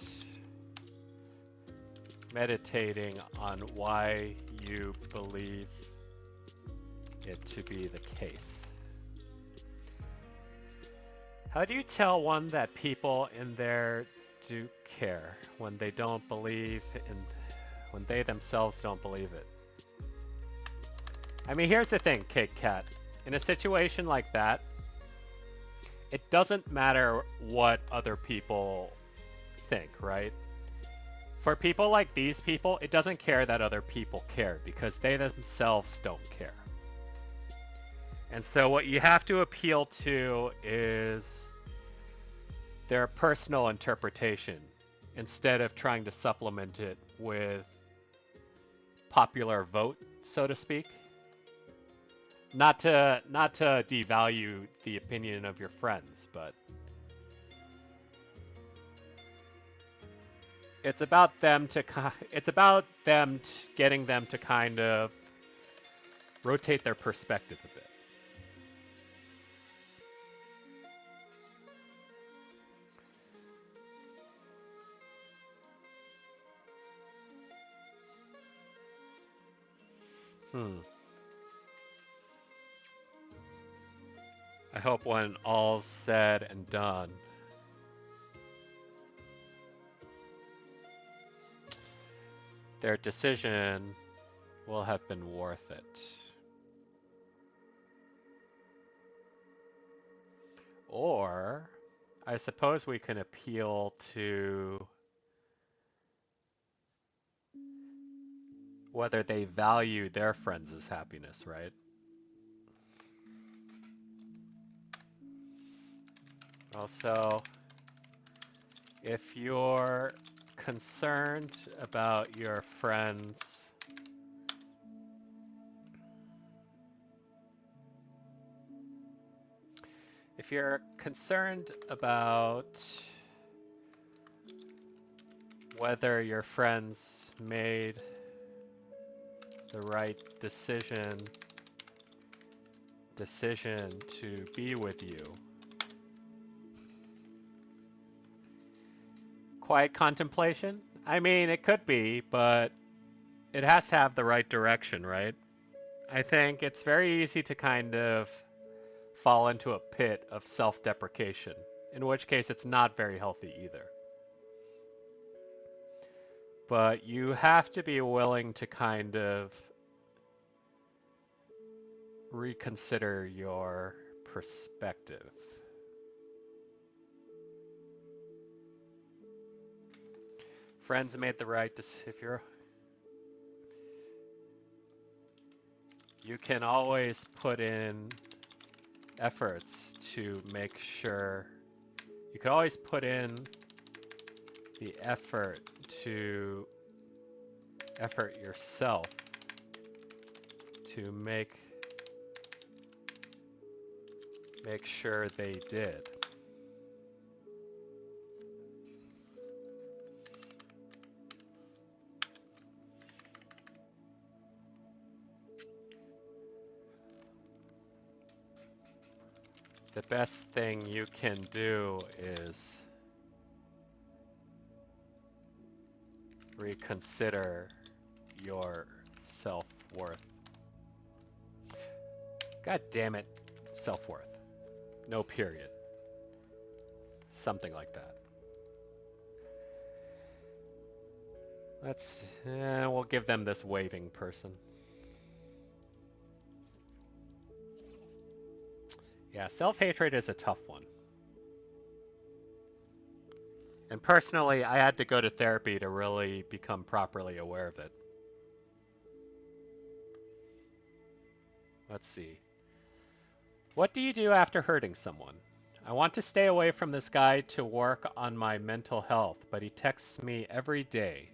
meditating on why you believe it to be the case. How do you tell one that people in there do care when they don't believe in, when they themselves don't believe it? I mean, here's the thing, Cake Cat. In a situation like that, it doesn't matter what other people think, right? For people like these people, it doesn't care that other people care because they themselves don't care. And so what you have to appeal to is their personal interpretation instead of trying to supplement it with popular vote, so to speak. Not to devalue the opinion of your friends, but it's about them getting them to kind of rotate their perspective a bit. I hope when all's said and done, their decision will have been worth it. Or, I suppose we can appeal to whether they value their friends' happiness, right? Also, if you're concerned about your friends if you're concerned about whether your friends made the right decision to be with you, quiet contemplation? I mean, it could be, but it has to have the right direction, right? I think it's very easy to kind of fall into a pit of self-deprecation, in which case it's not very healthy either. But you have to be willing to kind of reconsider your perspective. Friends made the right decision. You can always put in efforts to make sure. You can always put in the effort yourself to make sure they did. The best thing you can do is reconsider your self-worth. God damn it, self-worth. No period. Something like that. We'll give them this waving person. Yeah, self-hatred is a tough one. And personally, I had to go to therapy to really become properly aware of it. Let's see. What do you do after hurting someone? I want to stay away from this guy to work on my mental health, but he texts me every day.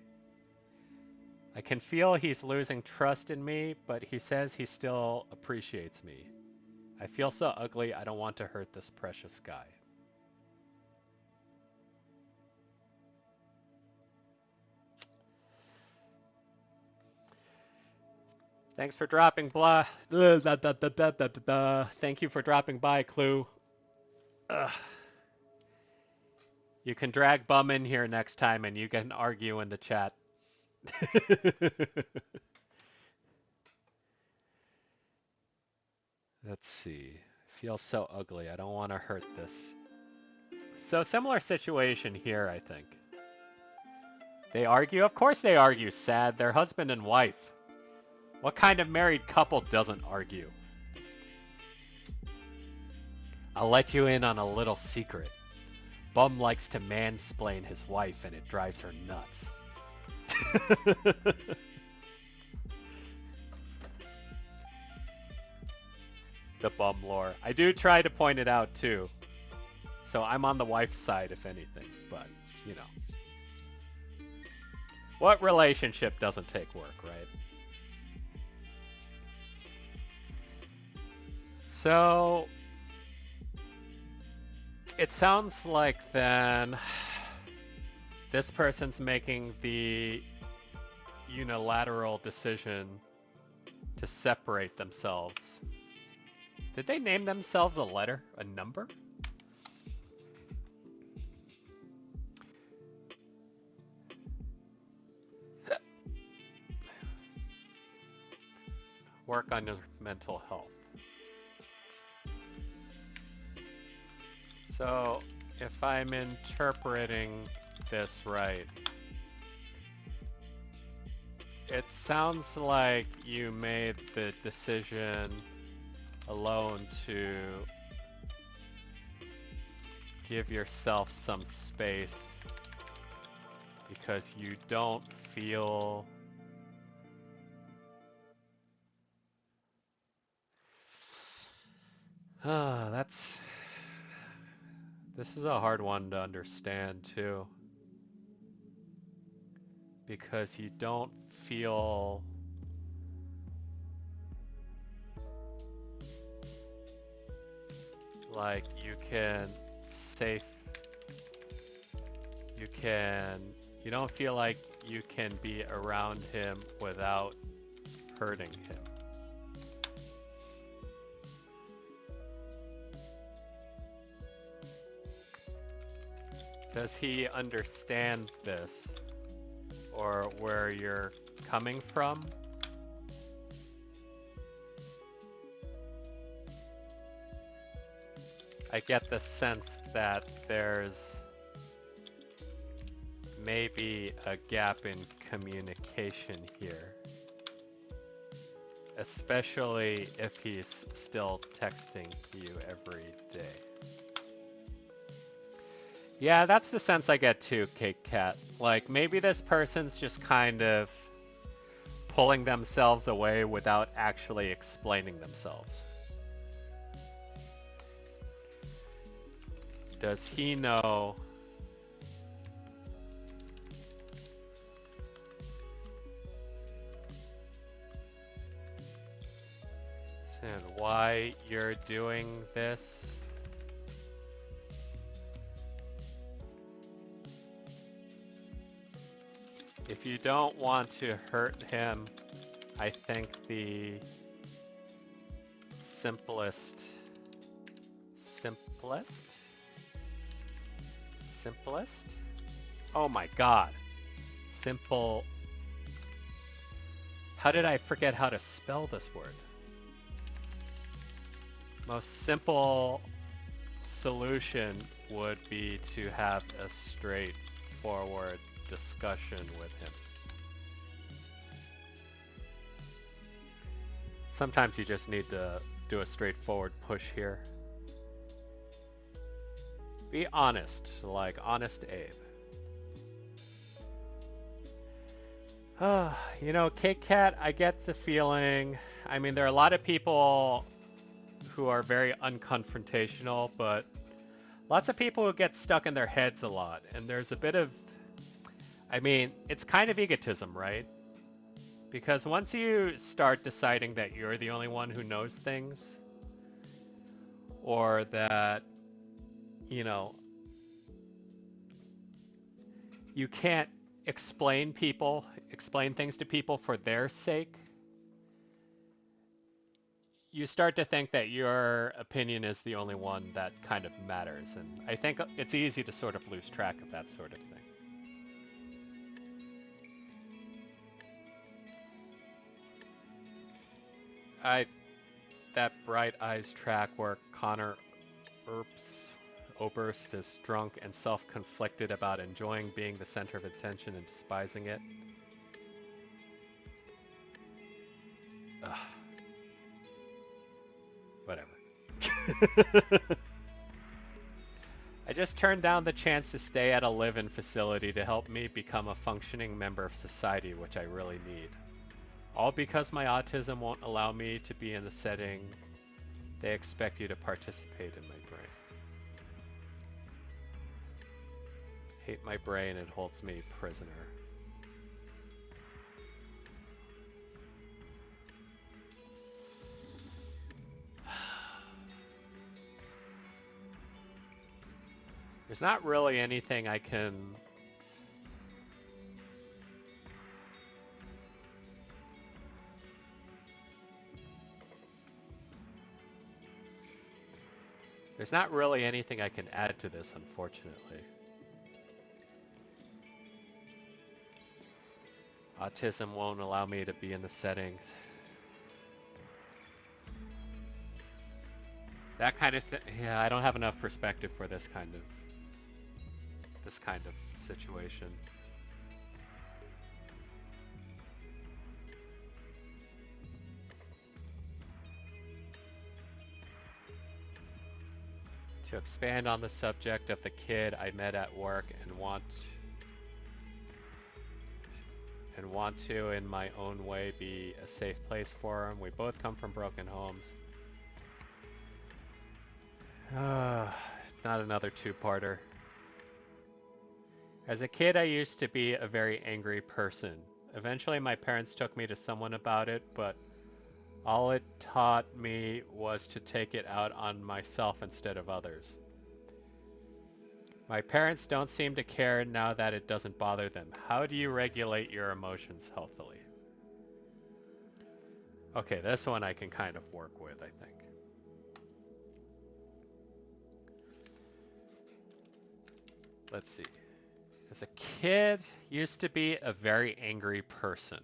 I can feel he's losing trust in me, but he says he still appreciates me. I feel so ugly, I don't want to hurt this precious guy. Thanks for dropping blah. Thank you for dropping by, Clue. Ugh. You can drag Bum in here next time and you can argue in the chat. Let's see. I feel so ugly. I don't want to hurt this. So similar situation here, I think. They argue? Of course they argue, sad. They're husband and wife. What kind of married couple doesn't argue? I'll let you in on a little secret. Bum likes to mansplain his wife and it drives her nuts. The bum lore. I do try to point it out too. So I'm on the wife's side if anything, but you know. What relationship doesn't take work, right? So it sounds like then this person's making the unilateral decision to separate themselves. Did they name themselves a letter? A number? Work on your mental health. So, if I'm interpreting this right, it sounds like you made the decision alone to give yourself some space because you don't feel this is a hard one to understand too, because you don't feel like you don't feel like you can be around him without hurting him. Does he understand this or where you're coming from? I get the sense that there's maybe a gap in communication here, especially if he's still texting you every day. Yeah, that's the sense I get too, Cake Cat. Like, maybe this person's just kind of pulling themselves away without actually explaining themselves. Does he know and why you're doing this? If you don't want to hurt him, I think the simplest? Oh my god. Simple. How did I forget how to spell this word? Most simple solution would be to have a straightforward discussion with him. Sometimes you just need to do a straightforward push here. Be honest, like Honest Abe. You know, Kit Kat, I get the feeling. I mean, there are a lot of people who are very unconfrontational, but lots of people who get stuck in their heads a lot. And there's a bit of, I mean, it's kind of egotism, right? Because once you start deciding that you're the only one who knows things, or that, you know, you can't explain things to people for their sake, you start to think that your opinion is the only one that kind of matters. And I think it's easy to sort of lose track of that sort of thing. I that Bright Eyes track where Connor Oberst is drunk and self-conflicted about enjoying being the center of attention and despising it. Ugh. Whatever. I just turned down the chance to stay at a live-in facility to help me become a functioning member of society, which I really need. All because my autism won't allow me to be in the setting they expect you to participate in my brain. Hate my brain, it holds me prisoner. There's not really anything I can... There's not really anything I can add to this, unfortunately. Autism won't allow me to be in the settings. That kind of thing. Yeah, I don't have enough perspective for this kind of situation. To expand on the subject of the kid I met at work and want to, in my own way, be a safe place for him. We both come from broken homes. Not another two-parter. As a kid, I used to be a very angry person. Eventually, my parents took me to someone about it, but all it taught me was to take it out on myself instead of others. My parents don't seem to care now that it doesn't bother them. How do you regulate your emotions healthily? Okay, this one I can kind of work with, I think. Let's see. As a kid, used to be a very angry person.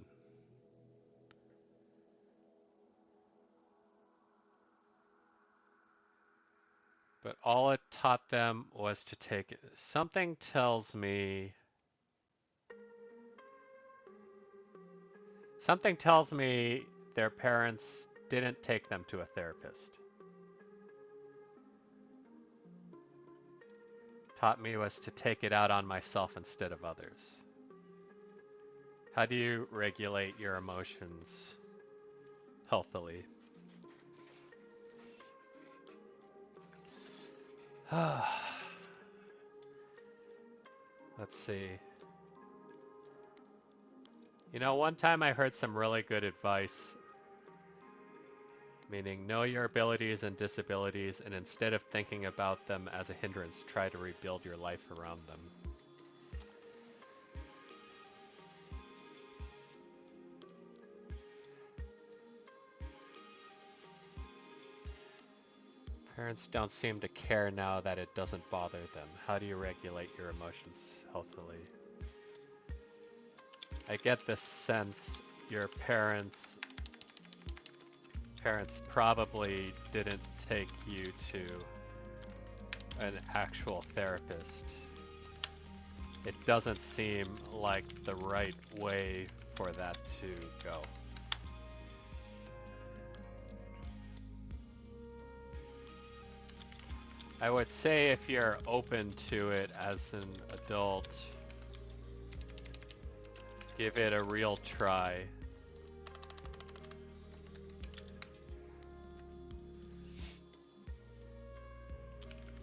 But all it taught them was to take it. Something tells me their parents didn't take them to a therapist. Taught me was to take it out on myself instead of others. How do you regulate your emotions healthily? Let's see. You know, one time I heard some really good advice, meaning know your abilities and disabilities, and instead of thinking about them as a hindrance, try to rebuild your life around them. Parents don't seem to care now that it doesn't bother them. How do you regulate your emotions healthily? I get the sense your parents probably didn't take you to an actual therapist. It doesn't seem like the right way for that to go. I would say if you're open to it as an adult, Give it a real try.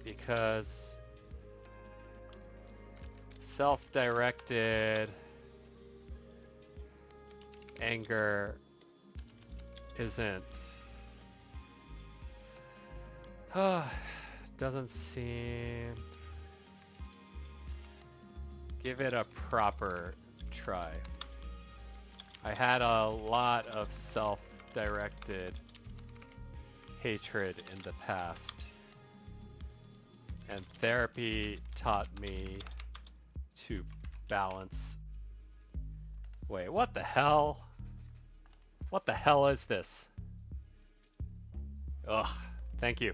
Because self-directed anger isn't doesn't seem. Give it a proper try. I had a lot of self-directed hatred in the past, and therapy taught me to balance. Wait, what the hell? What the hell is this? Ugh, thank you.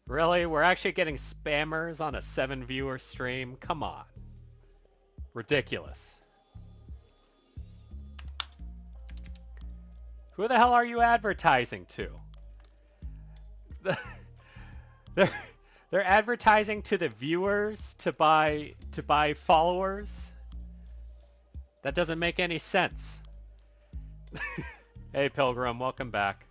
Really? We're actually getting spammers on a 7-viewer stream? Come on. Ridiculous. Who the hell are you advertising to? They're advertising to the viewers to buy followers? That doesn't make any sense. Hey Pilgrim, welcome back.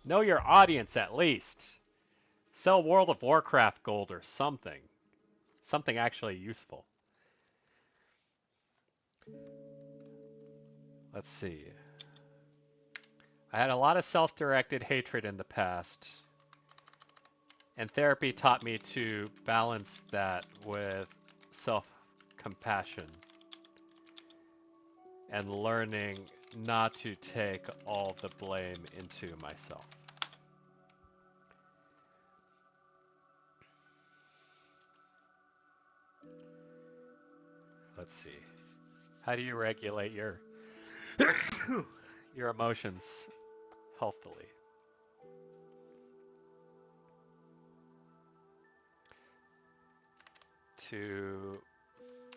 Know your audience at least. Sell World of Warcraft gold or something. Something actually useful. Let's see. I had a lot of self-directed hatred in the past, and therapy taught me to balance that with self-compassion and learning not to take all the blame into myself. Let's see. How do you regulate your your emotions healthily?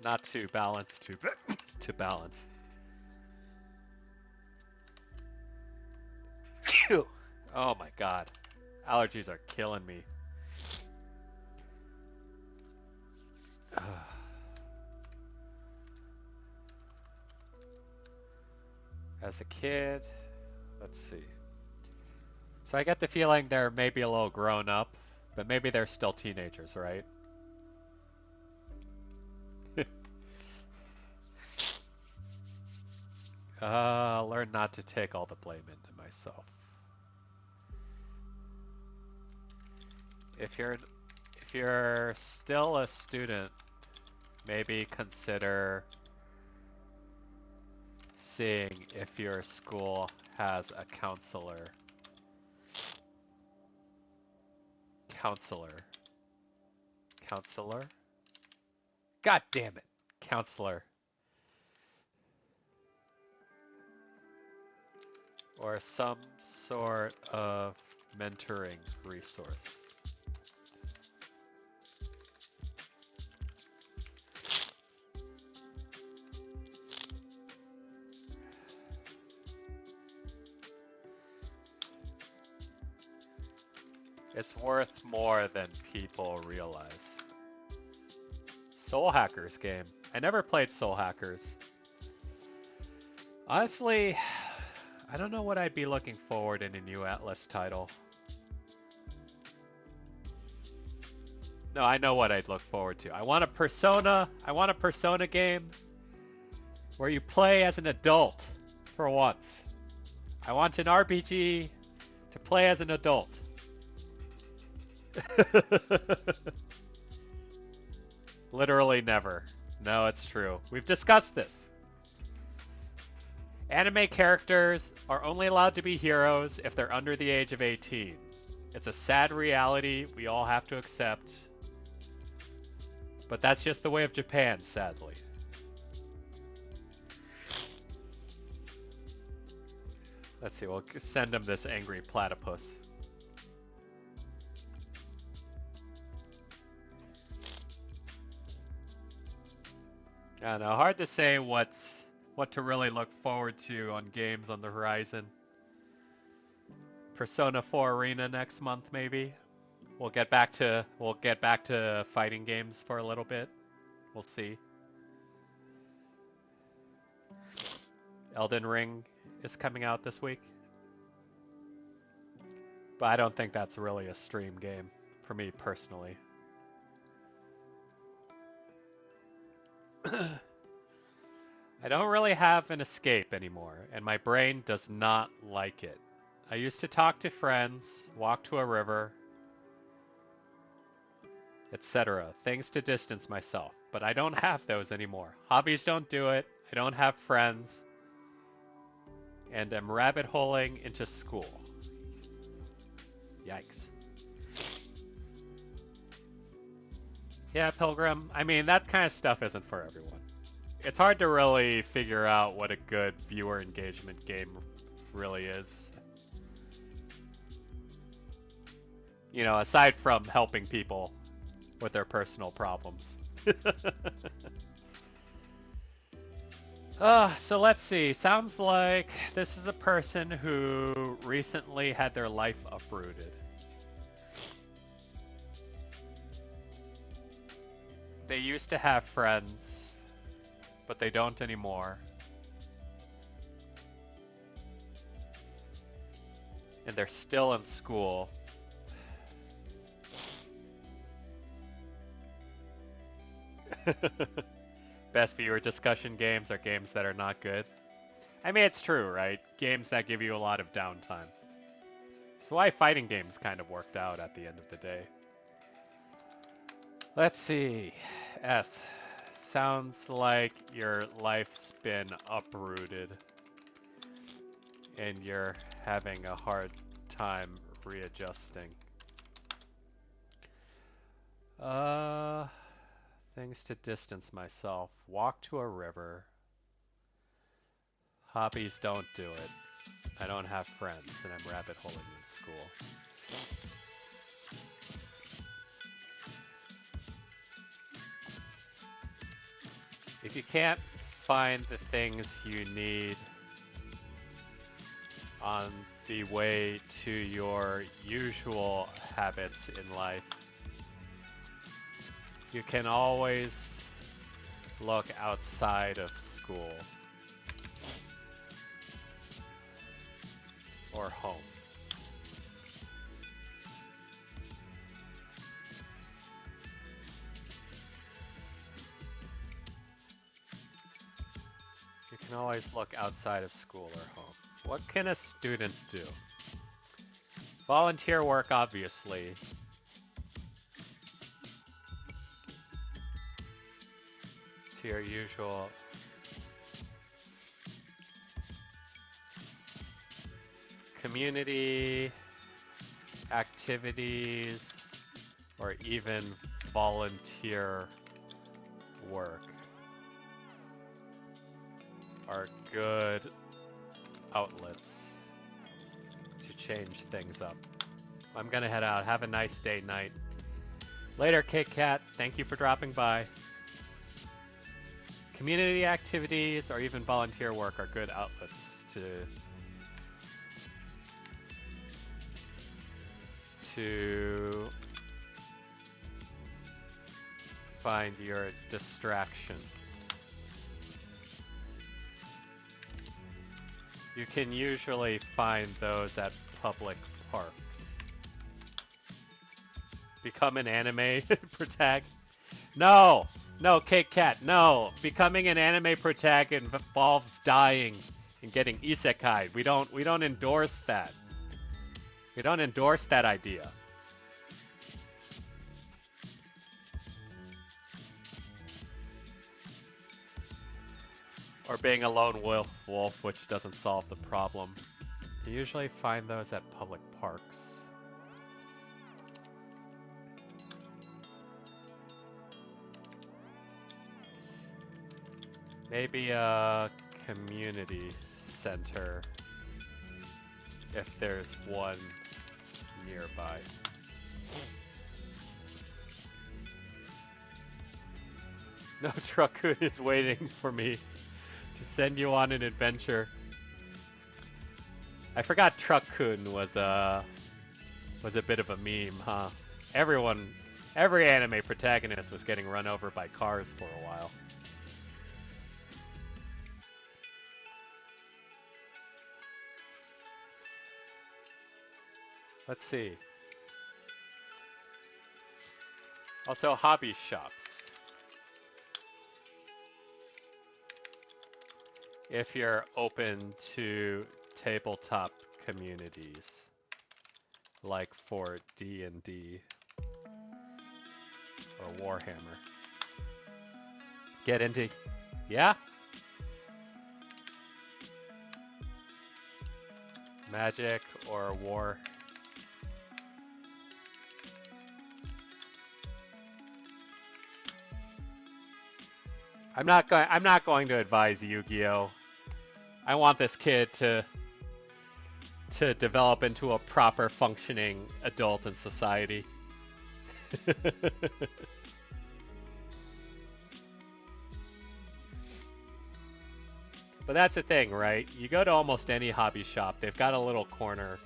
Not to balance, to balance. Oh my god. Allergies are killing me. As a kid, let's see. So I get the feeling they're maybe a little grown up, but maybe they're still teenagers, right? Learn not to take all the blame into myself. If you're still a student, maybe consider seeing if your school has a counselor. Counselor? God damn it. Counselor. Or some sort of mentoring resource. It's worth more than people realize. Soul Hackers game. I never played Soul Hackers. Honestly, I don't know what I'd be looking forward in a new Atlas title. No, I know what I'd look forward to. I want a Persona game where you play as an adult for once. I want an RPG to play as an adult. Literally never. No, it's true. We've discussed this. Anime characters are only allowed to be heroes if they're under the age of 18. It's a sad reality we all have to accept. But that's just the way of Japan, sadly. Let's see, we'll send him this angry platypus. I don't know, hard to say what to really look forward to on games on the horizon. Persona 4 Arena next month, maybe. We'll get back to fighting games for a little bit. We'll see. Elden Ring is coming out this week. But I don't think that's really a stream game for me personally. I don't really have an escape anymore, and my brain does not like it. I used to talk to friends, walk to a river, etc. Things to distance myself, but I don't have those anymore. Hobbies don't do it, I don't have friends, and I'm rabbit holing into school. Yikes. Yeah, Pilgrim, I mean, that kind of stuff isn't for everyone. It's hard to really figure out what a good viewer engagement game really is. You know, aside from helping people with their personal problems. So let's see. Sounds like this is a person who recently had their life uprooted. They used to have friends, but they don't anymore. And they're still in school. Best viewer discussion games are games that are not good. I mean, it's true, right? Games that give you a lot of downtime. So why fighting games kind of worked out at the end of the day. Let's see. S. Sounds like your life's been uprooted and you're having a hard time readjusting. Things to distance myself. Walk to a river. Hobbies don't do it. I don't have friends and I'm rabbit holing in school. If you can't find the things you need on the way to your usual habits in life, you can always look outside of school or home. You can always look outside of school or home. What can a student do? Volunteer work, obviously. To your usual. Community activities, or even volunteer work are good outlets to change things up. I'm gonna head out. Have a nice day, night. Later, Kit Kat. Thank you for dropping by. Community activities or even volunteer work are good outlets to find your distraction. You can usually find those at public parks. Become an anime protagonist? No! No, Kit Kat, no! Becoming an anime protagonist involves dying and getting isekai. We don't endorse that. We don't endorse that idea. Or being a lone wolf, which doesn't solve the problem. You usually find those at public parks. Maybe a community center, if there's one nearby. No, Truckhood is waiting for me to send you on an adventure. I forgot Truck-kun was a bit of a meme, huh? Every anime protagonist was getting run over by cars for a while. Let's see. Also, hobby shops. If you're open to tabletop communities, like for D&D or Warhammer. Get into, yeah? Magic or War. I'm not going to advise Yu-Gi-Oh! I want this kid to develop into a proper functioning adult in society. But that's the thing, right? You go to almost any hobby shop, they've got a little corner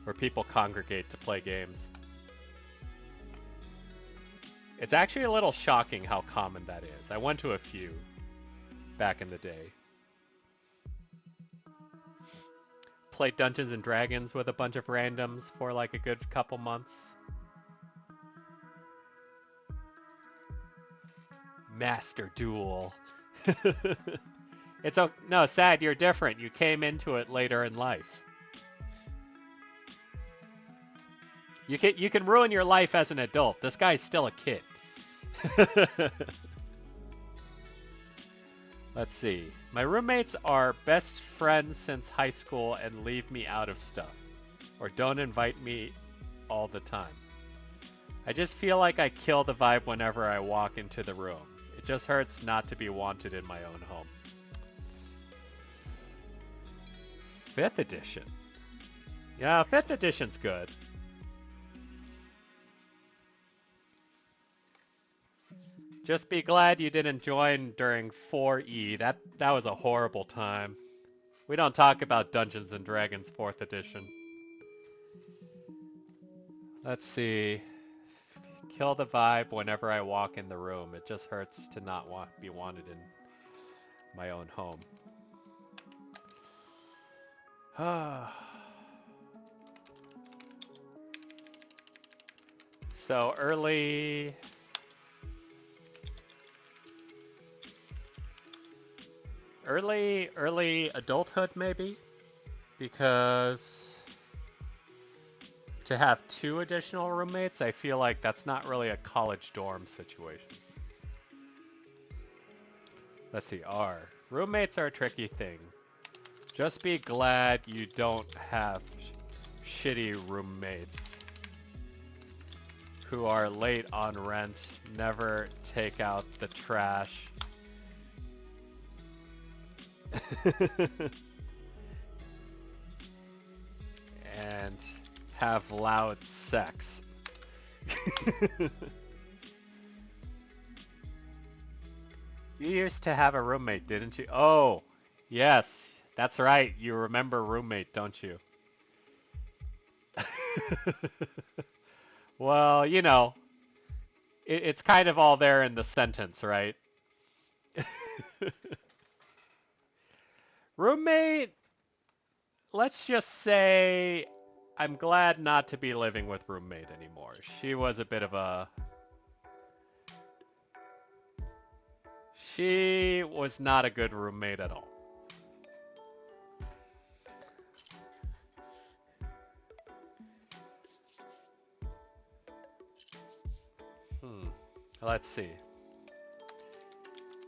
where people congregate to play games. It's actually a little shocking how common that is. I went to a few back in the day. Played Dungeons and Dragons with a bunch of randoms for like a good couple months. Master Duel. No, Sad, you're different. You came into it later in life. You can ruin your life as an adult. This guy's still a kid. Let's see. My roommates are best friends since high school and leave me out of stuff, or don't invite me all the time. I just feel like I kill the vibe whenever I walk into the room. It just hurts not to be wanted in my own home. 5th edition. Yeah, 5th edition's good. Just be glad you didn't join during 4E. That was a horrible time. We don't talk about Dungeons and Dragons 4th edition. Let's see. Kill the vibe whenever I walk in the room. It just hurts to not be wanted in my own home. So early adulthood maybe, because to have 2 additional roommates, I feel like that's not really a college dorm situation. Let's see, R. Roommates are a tricky thing. Just be glad you don't have shitty roommates who are late on rent, never take out the trash, and have loud sex. You used to have a roommate, didn't you? Oh, yes, that's right. You remember roommate, don't you? Well, you know, it's kind of all there in the sentence, right? Roommate, let's just say I'm glad not to be living with roommate anymore. She was a bit of a... She was not a good roommate at all. Let's see.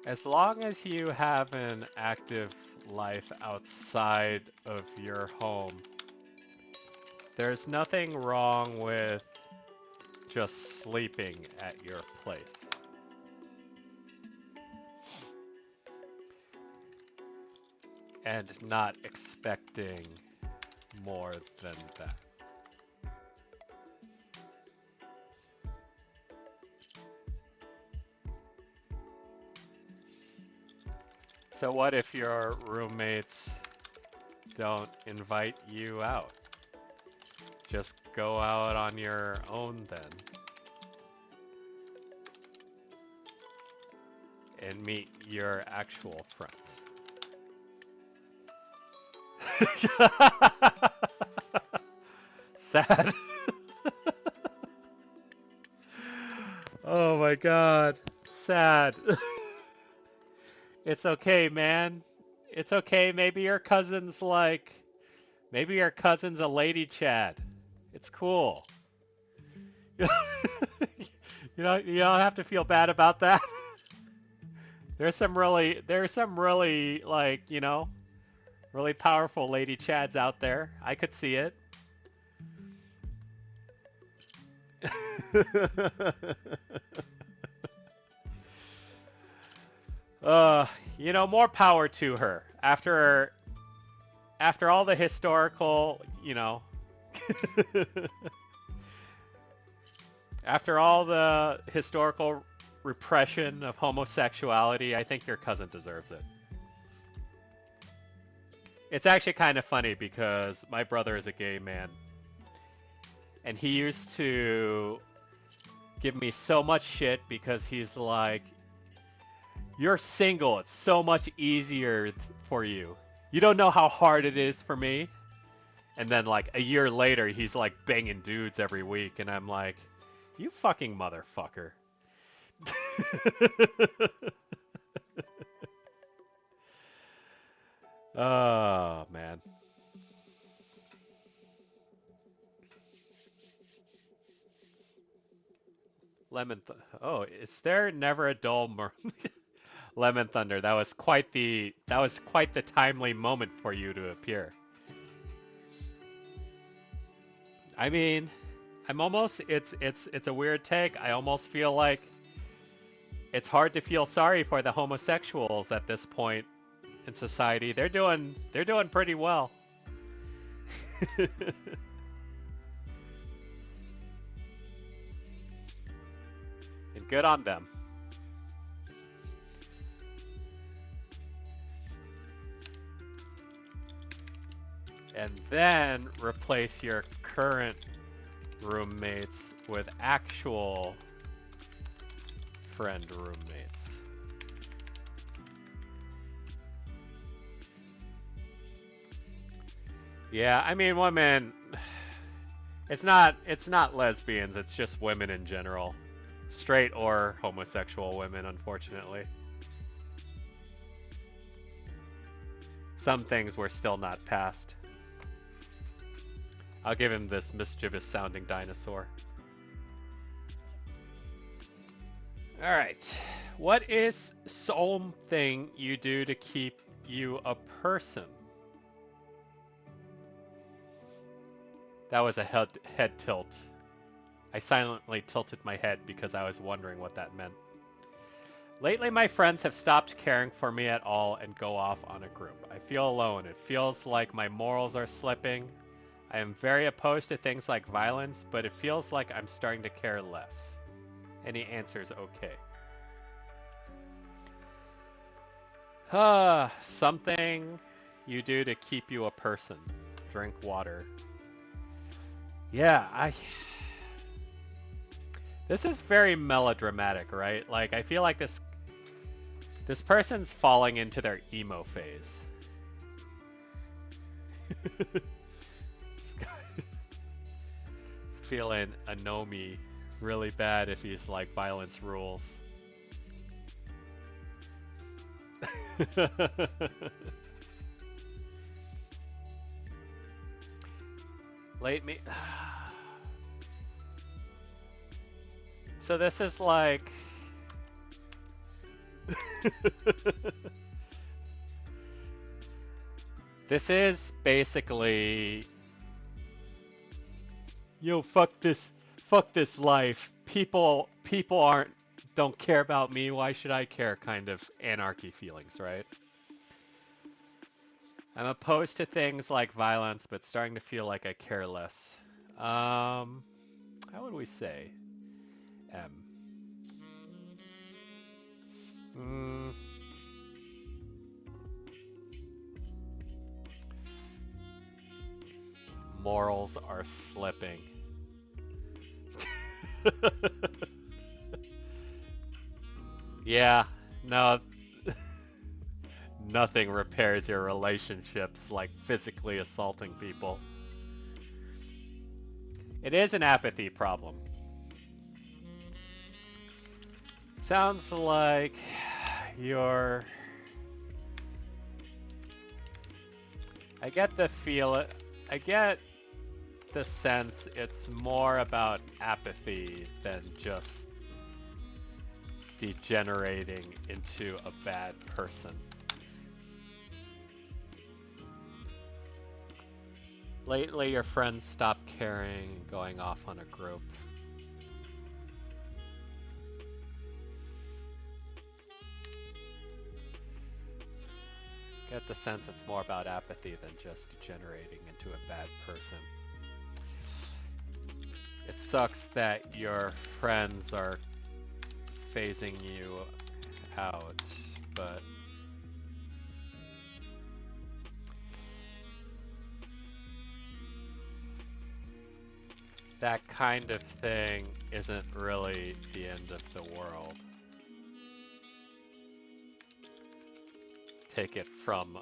As long as you have an active life outside of your home, there's nothing wrong with just sleeping at your place. And not expecting more than that. So what if your roommates don't invite you out? Just go out on your own then. And meet your actual friends. sad. Oh my god. Sad. It's okay, man. It's okay. Maybe your cousin's a lady Chad. It's cool. You don't have to feel bad about that. There's some really like, really powerful lady Chads out there. I could see it. uh, more power to her. After all the historical, after all the historical repression of homosexuality, I think your cousin deserves it. It's actually kind of funny because my brother is a gay man, and he used to give me so much shit because he's like, "You're single, it's so much easier for you. You don't know how hard it is for me." And then like a year later, he's like banging dudes every week, and I'm like, "You fucking motherfucker." Oh, man. Oh, is there never a dull Lemon Thunder? That was quite the timely moment for you to appear. I mean, it's a weird take. I almost feel like it's hard to feel sorry for the homosexuals at this point in society. They're doing pretty well. And good on them. And then replace your current roommates with actual friend roommates. Yeah, I mean, women, it's not lesbians, it's just women in general. Straight or homosexual women, unfortunately. Some things were still not passed. I'll give him this mischievous sounding dinosaur. Alright. What is something you do to keep you a person? That was a head tilt. I silently tilted my head because I was wondering what that meant. Lately, my friends have stopped caring for me at all and go off on a group. I feel alone. It feels like my morals are slipping. I am very opposed to things like violence, but it feels like I'm starting to care less. Any answers okay? Something you do to keep you a person. Drink water. Yeah, this is very melodramatic, right? Like, I feel like this person's falling into their emo phase. This guy feeling Anomi really bad if he's like violence rules. Late me. So this is like. This is basically. Yo, fuck this life. People don't care about me. Why should I care? Kind of anarchy feelings, right? I'm opposed to things like violence, but starting to feel like I care less. How would we say? M. Morals are slipping. Yeah, no. Nothing repairs your relationships like physically assaulting people. It is an apathy problem. Sounds like you're... I get the sense it's more about apathy than just degenerating into a bad person. Lately, your friends stopped caring and going off on a group. Get the sense it's more about apathy than just degenerating into a bad person. It sucks that your friends are phasing you out, but that kind of thing isn't really the end of the world. Take it from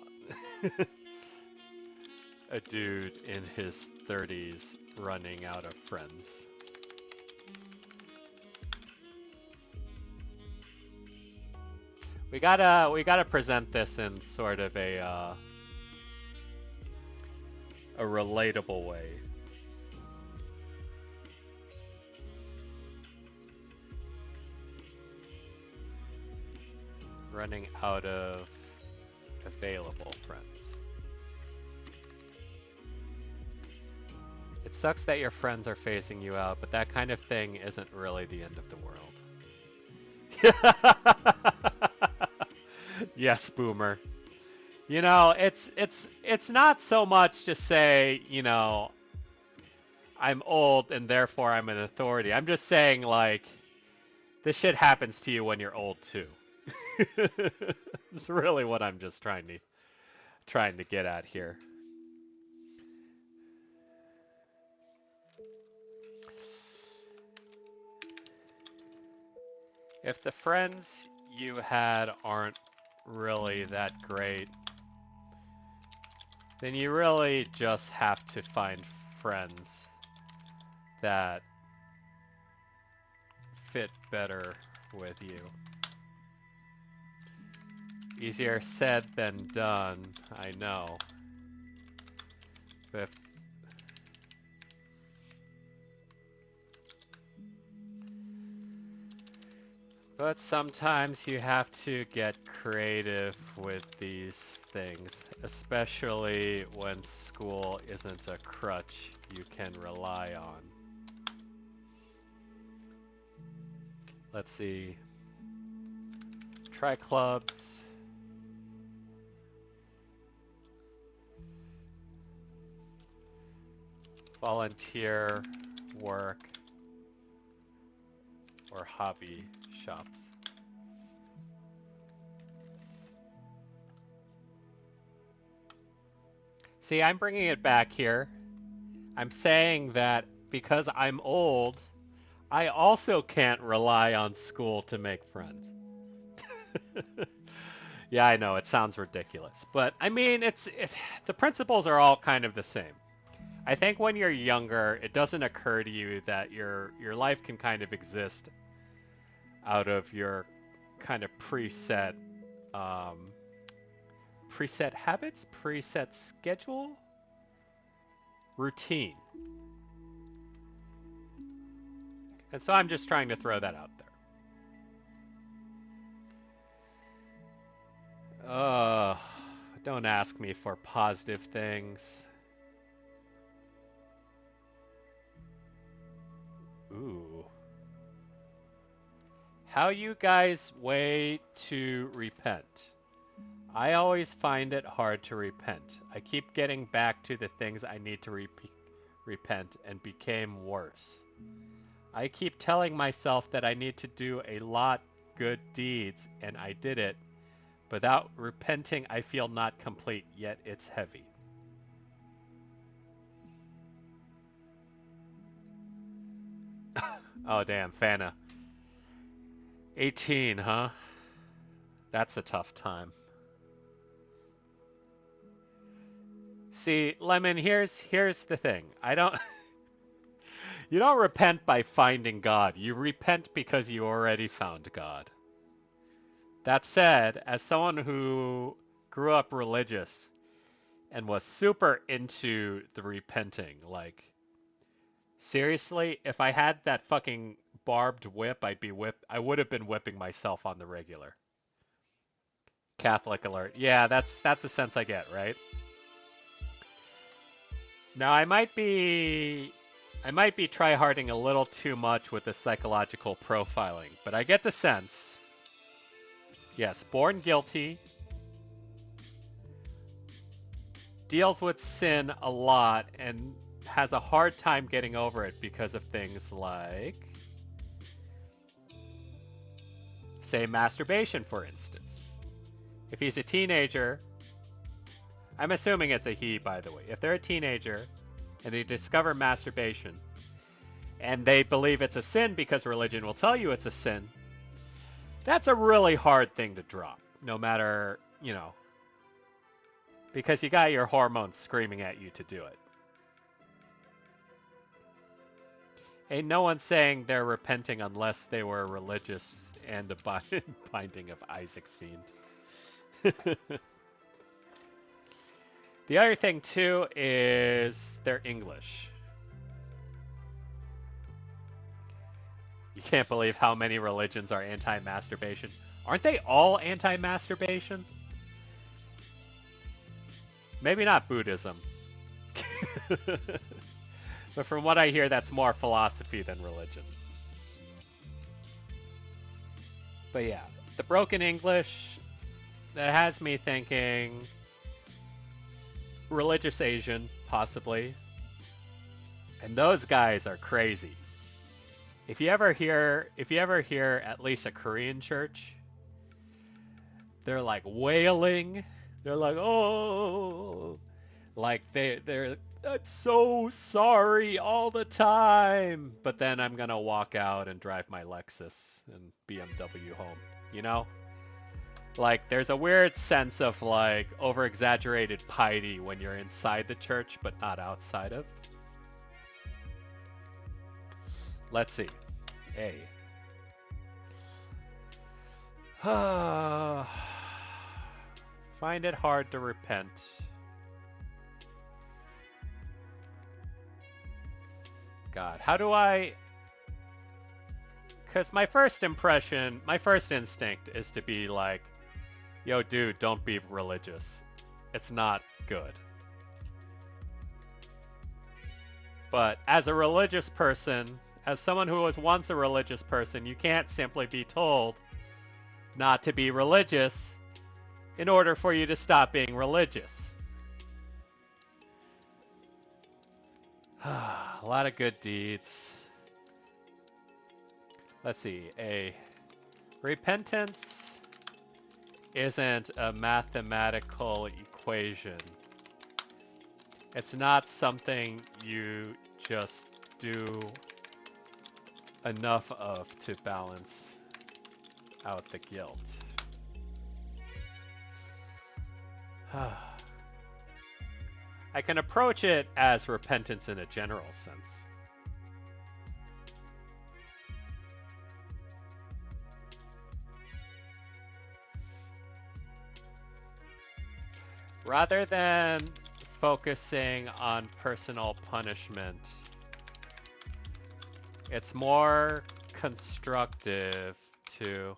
a dude in his 30s running out of friends. We gotta present this in sort of a relatable way. Running out of available friends. It sucks that your friends are phasing you out, but that kind of thing isn't really the end of the world. Yes, boomer. You know, it's not so much to say, you know, I'm old and therefore I'm an authority. I'm just saying, like, this shit happens to you when you're old too. It's really what I'm just trying to get at here. If the friends you had aren't really that great, then you really just have to find friends that fit better with you. Easier said than done, I know. But sometimes you have to get creative with these things, especially when school isn't a crutch you can rely on. Let's see. Try clubs. Volunteer work or hobby shops. See, I'm bringing it back here. I'm saying that because I'm old, I also can't rely on school to make friends. Yeah, I know, it sounds ridiculous. But, I mean, the principles are all kind of the same. I think when you're younger, it doesn't occur to you that your life can kind of exist out of your kind of preset habits, preset schedule, routine. And so I'm just trying to throw that out there. Don't ask me for positive things. Ooh. How you guys wait to repent? I always find it hard to repent. I keep getting back to the things I need to repent and became worse. I keep telling myself that I need to do a lot good deeds, and I did it. Without repenting, I feel not complete, yet it's heavy. Oh, damn, Fana. 18, huh? That's a tough time. See, Lemon, here's the thing. You don't repent by finding God. You repent because you already found God. That said, as someone who grew up religious and was super into the repenting, like, seriously, if I had that fucking barbed whip, I would have been whipping myself on the regular. Catholic alert. Yeah, that's the sense I get, right? Now I might be tryharding a little too much with the psychological profiling, but I get the sense. Yes, born guilty, deals with sin a lot, and has a hard time getting over it because of things like, say, masturbation, for instance. If he's a teenager, I'm assuming it's a he, by the way. If they're a teenager and they discover masturbation and they believe it's a sin because religion will tell you it's a sin, that's a really hard thing to drop, no matter, because you got your hormones screaming at you to do it. Ain't no one saying they're repenting unless they were religious and the binding of Isaac Fiend. The other thing, too, is their English. You can't believe how many religions are anti-masturbation. Aren't they all anti-masturbation? Maybe not Buddhism. But from what I hear, that's more philosophy than religion. But yeah, the broken English, that has me thinking religious Asian, possibly. And those guys are crazy. If you ever hear at least a Korean church, they're like wailing. They're like, oh, like they're I'm so sorry all the time. But then I'm gonna walk out and drive my Lexus and BMW home. Like, there's a weird sense of, like, over-exaggerated piety when you're inside the church, but not outside of. Let's see. A. Find it hard to repent. God, how do I... Because my first instinct is to be like, yo, dude, don't be religious. It's not good. But as a religious person, as someone who was once a religious person, you can't simply be told not to be religious in order for you to stop being religious. A lot of good deeds. Let's see. A. Repentance isn't a mathematical equation. It's not something you just do enough of to balance out the guilt. I can approach it as repentance in a general sense. Rather than focusing on personal punishment, it's more constructive to...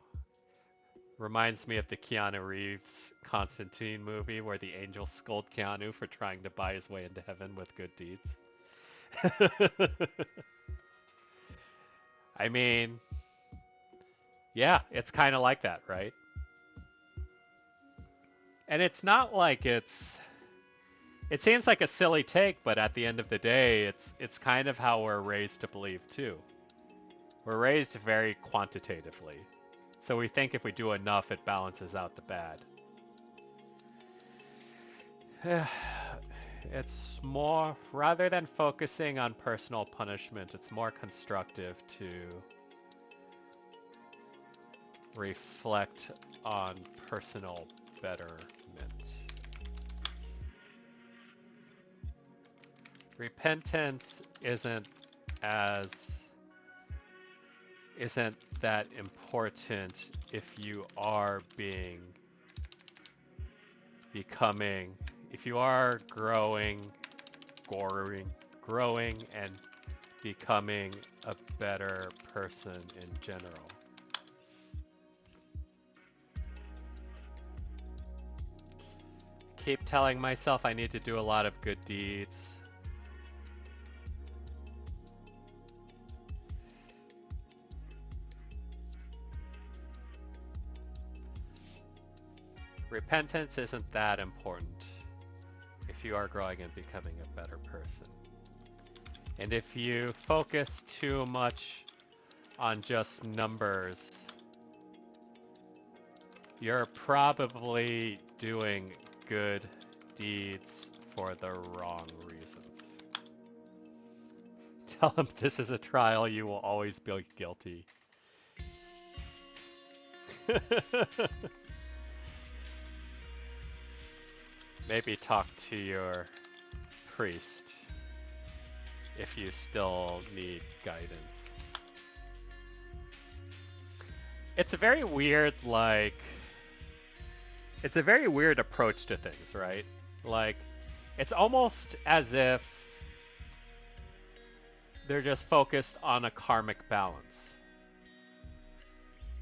Reminds me of the Keanu Reeves Constantine movie where the angel scolded Keanu for trying to buy his way into heaven with good deeds. I mean, yeah, it's kind of like that, right? And it's not like it's... It seems like a silly take, but at the end of the day, it's kind of how we're raised to believe too. We're raised very quantitatively. So we think if we do enough, it balances out the bad. It's more, rather than focusing on personal punishment, it's more constructive to reflect on personal betterment. Repentance isn't as isn't that important if you are becoming, if you are growing and becoming a better person in general. Keep telling myself I need to do a lot of good deeds. Repentance isn't that important if you are growing and becoming a better person. And if you focus too much on just numbers, you're probably doing good deeds for the wrong reasons. Tell him this is a trial, you will always be guilty. Maybe talk to your priest if you still need guidance. It's a very weird, it's a very weird approach to things, right? Like, it's almost as if they're just focused on a karmic balance.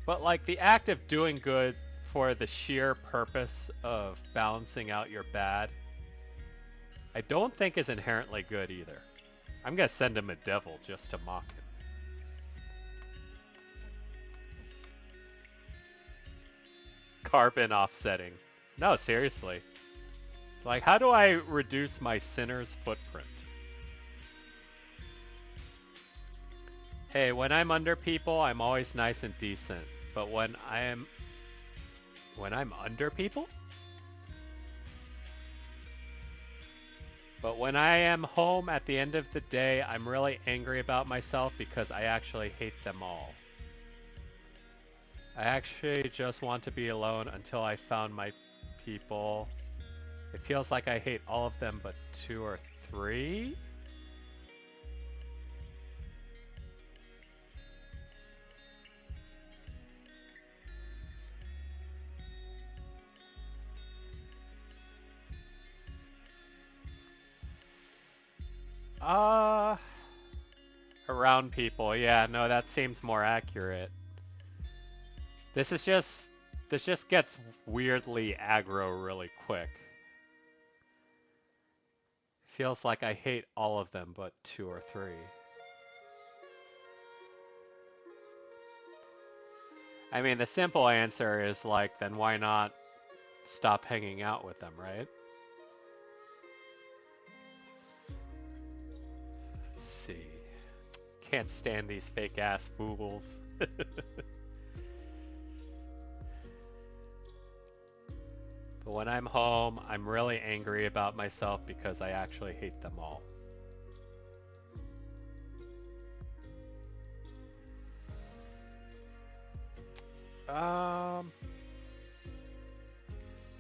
But like the act of doing good for the sheer purpose of balancing out your bad, I don't think is inherently good either. I'm gonna send him a devil just to mock him. Carbon offsetting. No, seriously. It's like, how do I reduce my sinner's footprint? Hey, when I'm under people, I'm always nice and decent. But when I'm under people? But when I am home at the end of the day, I'm really angry about myself because I actually hate them all. I actually just want to be alone until I found my people. It feels like I hate all of them but 2 or 3? Around people. Yeah, no, that seems more accurate. This just gets weirdly aggro really quick. Feels like I hate all of them but 2 or 3. I mean, the simple answer is like, then why not stop hanging out with them, right? Let's see. Can't stand these fake ass Googles. But when I'm home, I'm really angry about myself because I actually hate them all.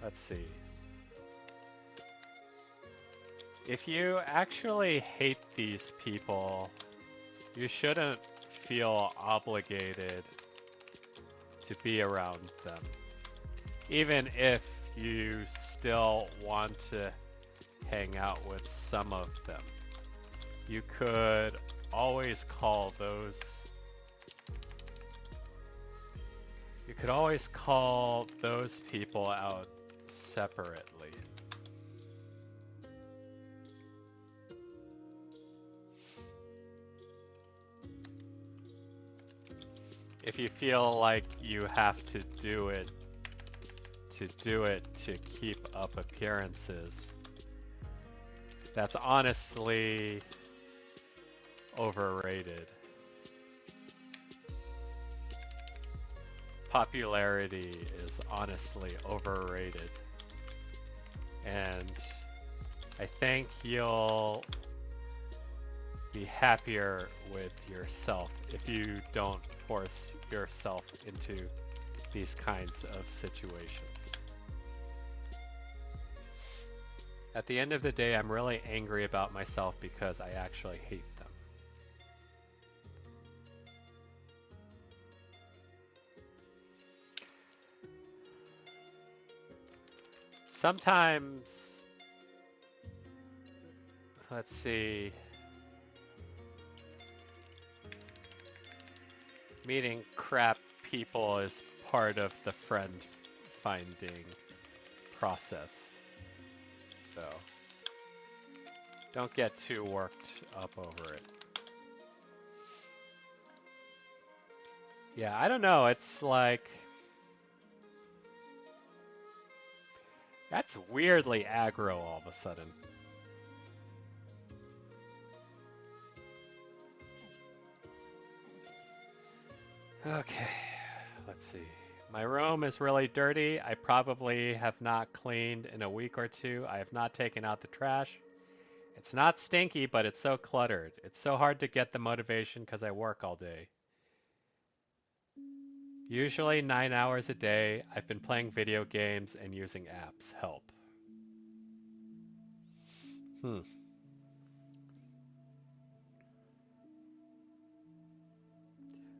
Let's see. If you actually hate these people, you shouldn't feel obligated to be around them. Even if you still want to hang out with some of them. You could always call those people out separately. If you feel like you have to do it to keep up appearances, that's honestly overrated. Popularity is honestly overrated. And I think you'll be happier with yourself if you don't force yourself into these kinds of situations. At the end of the day, I'm really angry about myself because I actually hate them. sometimes, let's see, meeting crap people is part of the friend finding process, though. Don't get too worked up over it. Yeah, I don't know. It's like... That's weirdly aggro all of a sudden. Okay, let's see. My room is really dirty. I probably have not cleaned in a week or two. I have not taken out the trash. It's not stinky, but it's so cluttered. It's so hard to get the motivation because I work all day. Usually 9 hours a day. I've been playing video games and using apps. Help.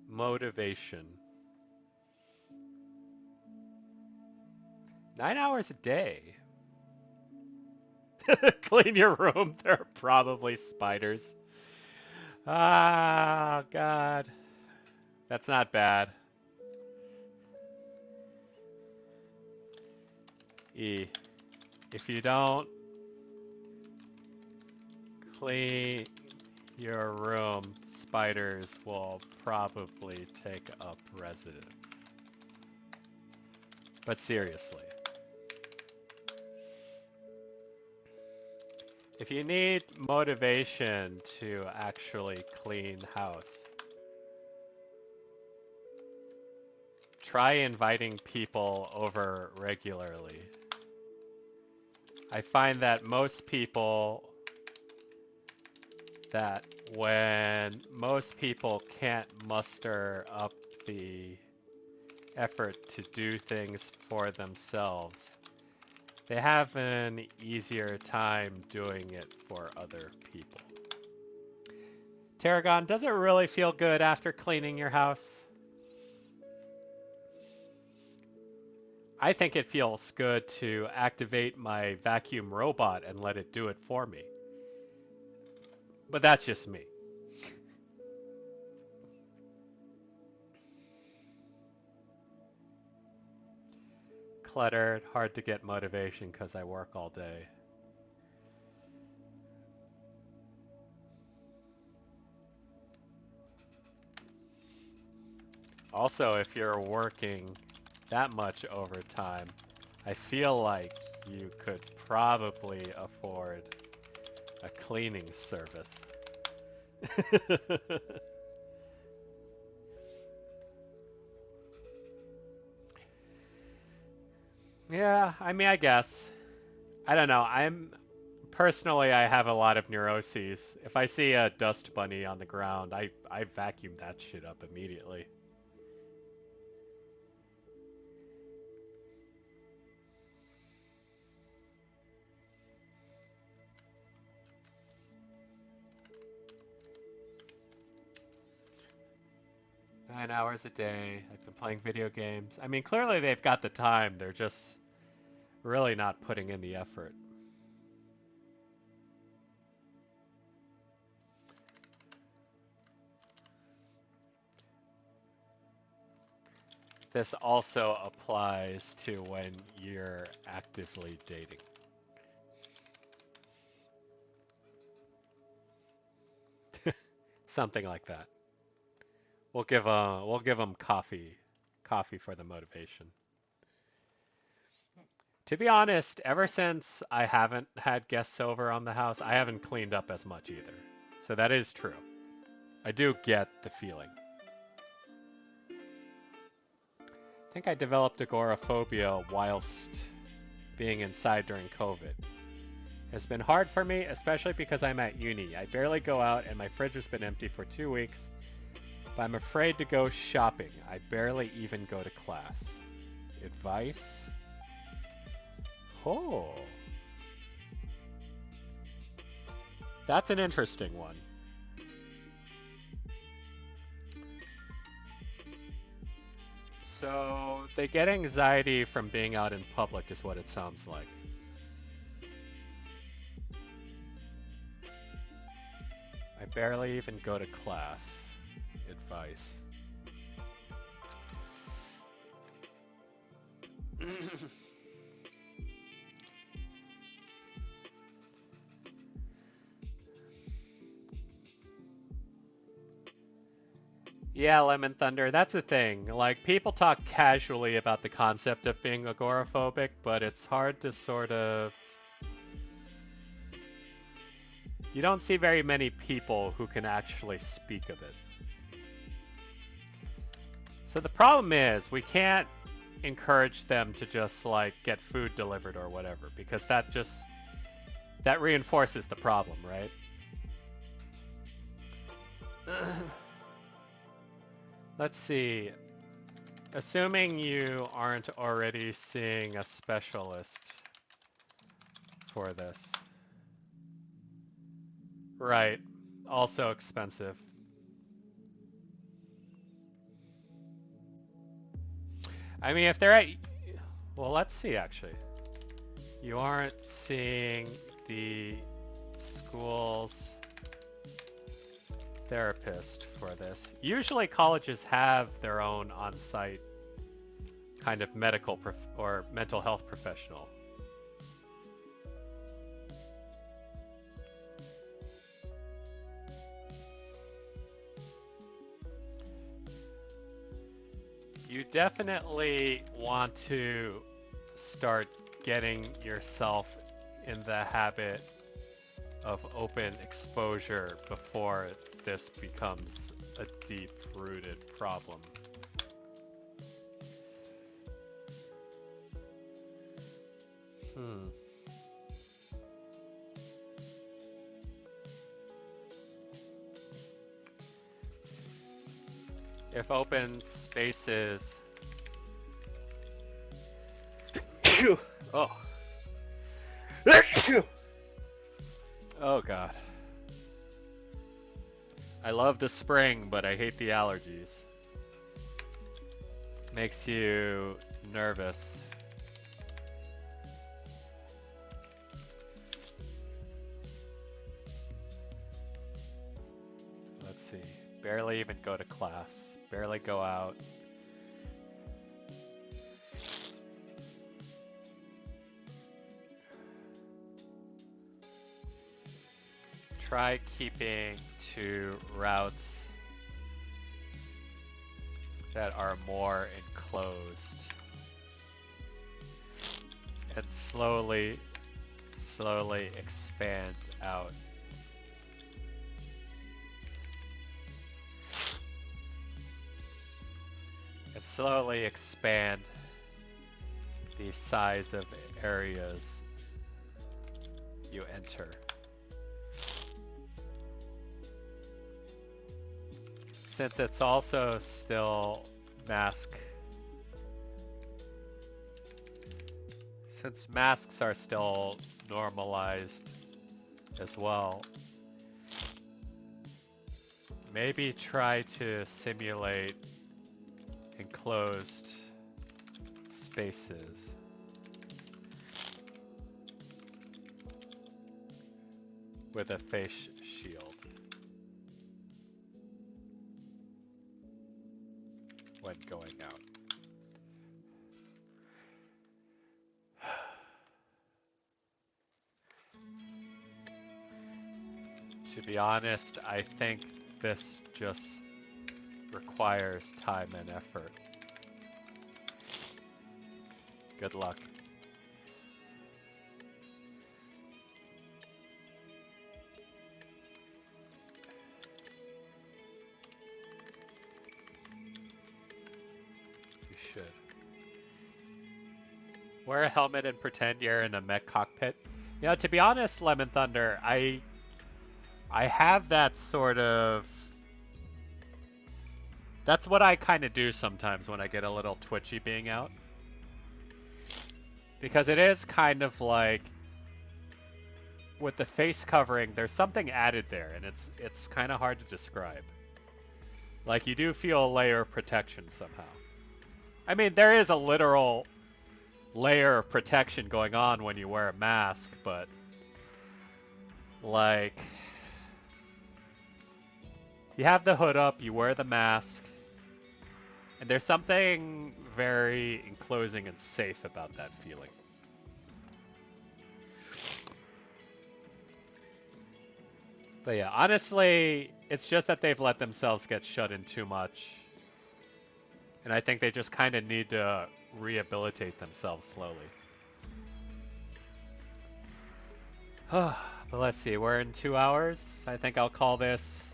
Motivation. 9 hours a day. Clean your room. There are probably spiders. Ah, God. That's not bad. E. If you don't clean your room, spiders will probably take up residence. But seriously. If you need motivation to actually clean house, try inviting people over regularly. I find that when most people can't muster up the effort to do things for themselves, they have an easier time doing it for other people. Tarragon, does it really feel good after cleaning your house? I think it feels good to activate my vacuum robot and let it do it for me. But that's just me. Cluttered, hard to get motivation because I work all day. Also, if you're working that much overtime, I feel like you could probably afford a cleaning service. Yeah, I mean, I guess. I don't know. Personally, I have a lot of neuroses. If I see a dust bunny on the ground, I vacuum that shit up immediately. Nine hours a day. I've been playing video games. I mean, clearly they've got the time. They're just really not putting in the effort. This also applies to when you're actively dating. Something like that. We'll give them coffee for the motivation. To be honest, ever since I haven't had guests over on the house, I haven't cleaned up as much either. So that is true. I do get the feeling. I think I developed agoraphobia whilst being inside during COVID. It's been hard for me, especially because I'm at uni. I barely go out and my fridge has been empty for 2 weeks, but I'm afraid to go shopping. I barely even go to class. Advice? Oh. That's an interesting one. So they get anxiety from being out in public is what it sounds like. I barely even go to class. Advice. Yeah, Lemon Thunder, that's the thing. Like, people talk casually about the concept of being agoraphobic, but it's hard to sort of... You don't see very many people who can actually speak of it. So the problem is, we can't encourage them to just, like, get food delivered or whatever, because that reinforces the problem, right? Let's see. Assuming you aren't already seeing a specialist for this. Right. Also expensive. I mean, if they're at... Well, let's see, actually. You aren't seeing the school's therapist for this. Usually colleges have their own on-site kind of medical or mental health professional. You definitely want to start getting yourself in the habit of open exposure before this becomes a deep-rooted problem. If open spaces... Oh. Oh god. I love the spring, but I hate the allergies. Makes you nervous. Let's see. Barely even go to class. Barely go out. Try keeping to routes that are more enclosed. And slowly expand out. And slowly expand the size of areas you enter. Since it's also still since masks are still normalized as well, maybe try to simulate enclosed spaces. With a face shield. When going out. To be honest, I think this just requires time and effort. Good luck. You should. Wear a helmet and pretend you're in a mech cockpit. You know, to be honest, Lemon Thunder, I have that sort of... That's what I kind of do sometimes when I get a little twitchy being out. Because it is kind of like... With the face covering, there's something added there, and it's kind of hard to describe. Like, you do feel a layer of protection somehow. I mean, there is a literal layer of protection going on when you wear a mask, but... Like... You have the hood up, you wear the mask, and there's something very enclosing and safe about that feeling. But yeah, honestly, it's just that they've let themselves get shut in too much. And I think they just kind of need to rehabilitate themselves slowly. But let's see, we're in 2 hours. I think I'll call this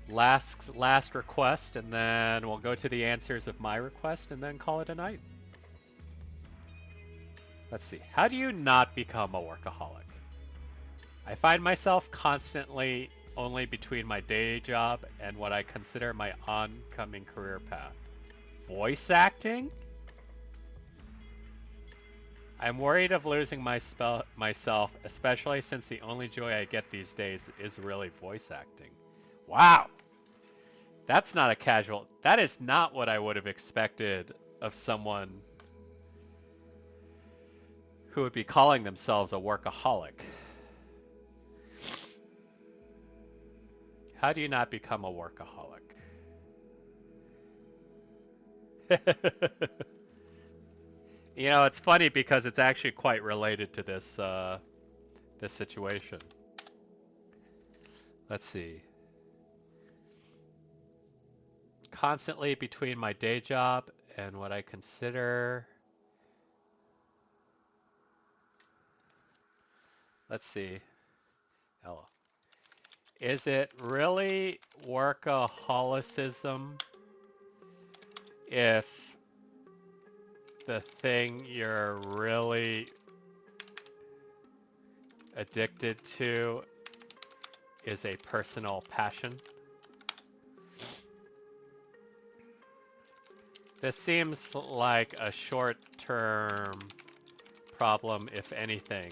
last request, and then we'll go to the answers of my request, and then call it a night. Let's see. How do you not become a workaholic? I find myself constantly only between my day job and what I consider my oncoming career path. Voice acting? I'm worried of losing myself, especially since the only joy I get these days is really voice acting. Wow! That's not a casual... That is not what I would have expected of someone who would be calling themselves a workaholic. How do you not become a workaholic? You know, it's funny because it's actually quite related to this this situation. Let's see. Constantly between my day job and what I consider... Let's see. Hello. Is it really workaholicism if the thing you're really addicted to is a personal passion? This seems like a short-term problem, if anything,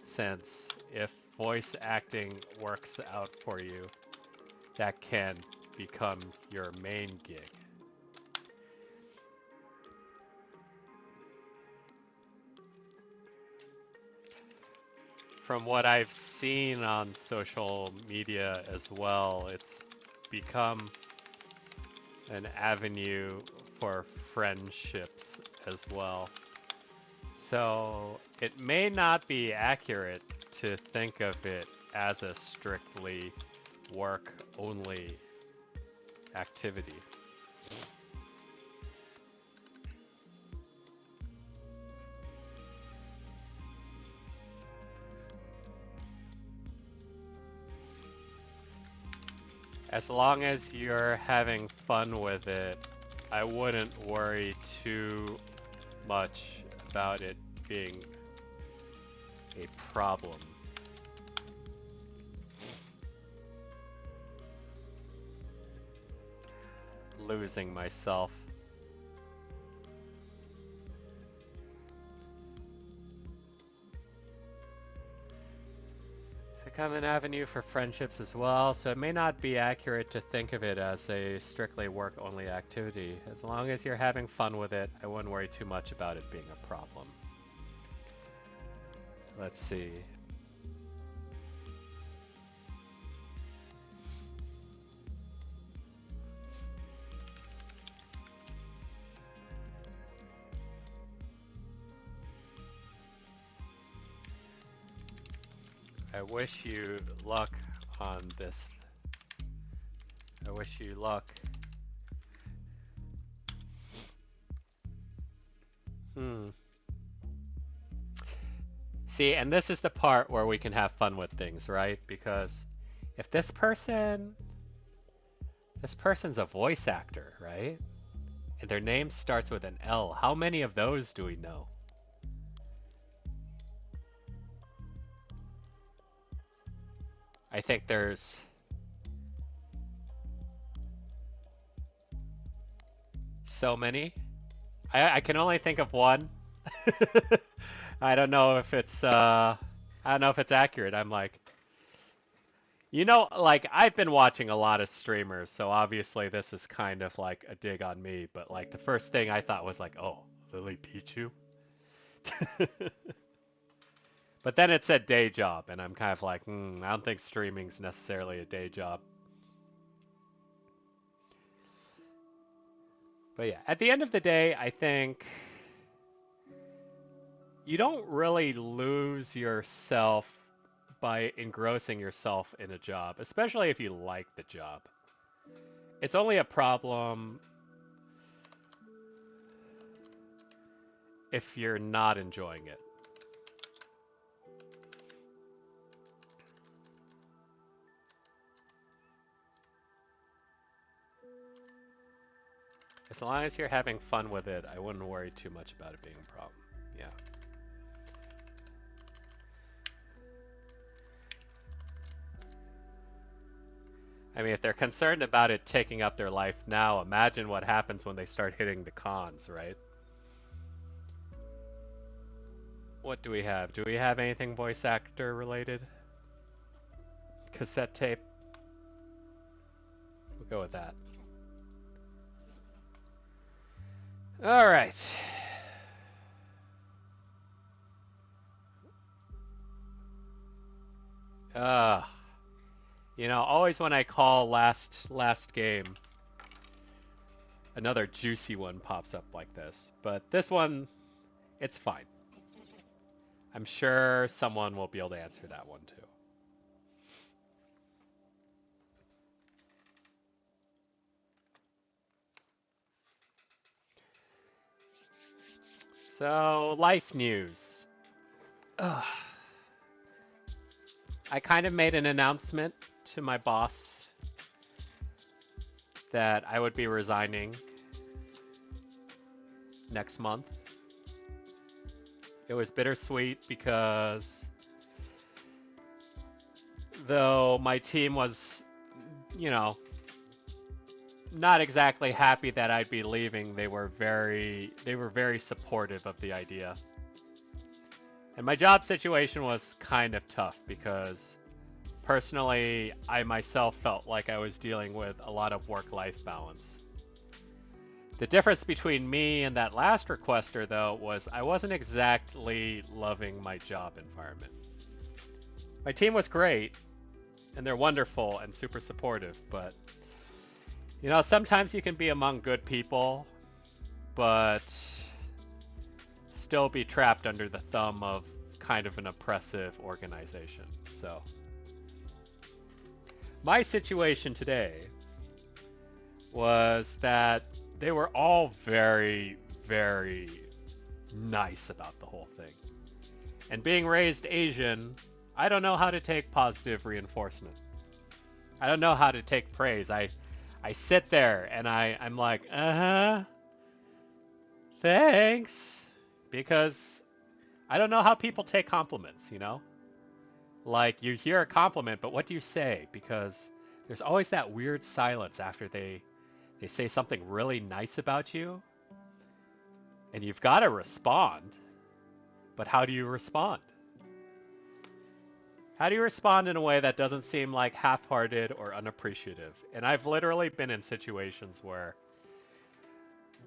since if voice acting works out for you, that can become your main gig. From what I've seen on social media as well, it's become an avenue for friendships as well. So it may not be accurate to think of it as a strictly work-only activity. As long as you're having fun with it, I wouldn't worry too much about it being a problem. Losing myself. Become an avenue for friendships as well, so it may not be accurate to think of it as a strictly work-only activity. As long as you're having fun with it, I wouldn't worry too much about it being a problem. Let's see. I wish you luck on this. I wish you luck. See, and this is the part where we can have fun with things, right? Because if this person's a voice actor, right? And their name starts with an L. How many of those do we know? I think there's so many. I can only think of one. I don't know if it's accurate. I'm like, you know, like I've been watching a lot of streamers, so obviously this is kind of like a dig on me, but like the first thing I thought was like, oh, Lily Pichu? But then it said day job, and I'm kind of like, I don't think streaming's necessarily a day job. But yeah, at the end of the day, I think you don't really lose yourself by engrossing yourself in a job, especially if you like the job. It's only a problem if you're not enjoying it. As long as you're having fun with it, I wouldn't worry too much about it being a problem. Yeah. I mean, if they're concerned about it taking up their life now, imagine what happens when they start hitting the cons, right? What do we have? Do we have anything voice actor related? Cassette tape? We'll go with that. All right. Always when I call last game, another juicy one pops up like this. But this one, it's fine. I'm sure someone will be able to answer that one too. So, life news. Ugh. I kind of made an announcement to my boss that I would be resigning next month. It was bittersweet because though my team was, not exactly happy that I'd be leaving, they were very supportive of the idea. And my job situation was kind of tough because personally, I myself felt like I was dealing with a lot of work-life balance. The difference between me and that last requester, though, was I wasn't exactly loving my job environment. My team was great, and they're wonderful and super supportive, but, sometimes you can be among good people, but still be trapped under the thumb of kind of an oppressive organization. So my situation today was that they were all very, very nice about the whole thing. And being raised Asian, I don't know how to take positive reinforcement. I don't know how to take praise. I sit there and I'm like, thanks. Because I don't know how people take compliments, Like, you hear a compliment, but what do you say? Because there's always that weird silence after they say something really nice about you. And you've got to respond. But how do you respond? How do you respond in a way that doesn't seem like half-hearted or unappreciative? And I've literally been in situations where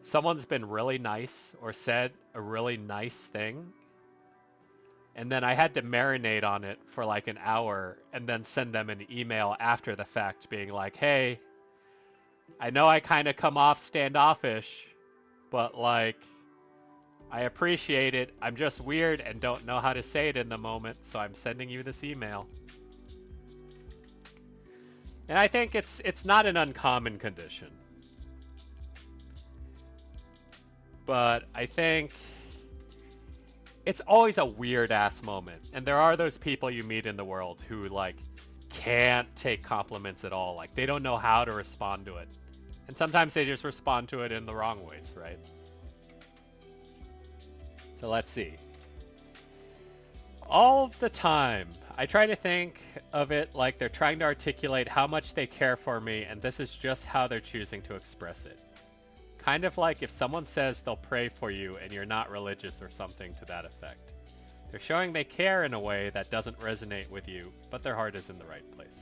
someone's been really nice or said a really nice thing, and then I had to marinate on it for like an hour and then send them an email after the fact being like, hey, I know I kind of come off standoffish, but like, I appreciate it. I'm just weird and don't know how to say it in the moment, so I'm sending you this email. And I think it's not an uncommon condition. But I think it's always a weird ass moment. And there are those people you meet in the world who like can't take compliments at all. Like they don't know how to respond to it. And sometimes they just respond to it in the wrong ways, right? So let's see. All of the time, I try to think of it like they're trying to articulate how much they care for me, and this is just how they're choosing to express it. Kind of like if someone says they'll pray for you and you're not religious or something to that effect. They're showing they care in a way that doesn't resonate with you, but their heart is in the right place.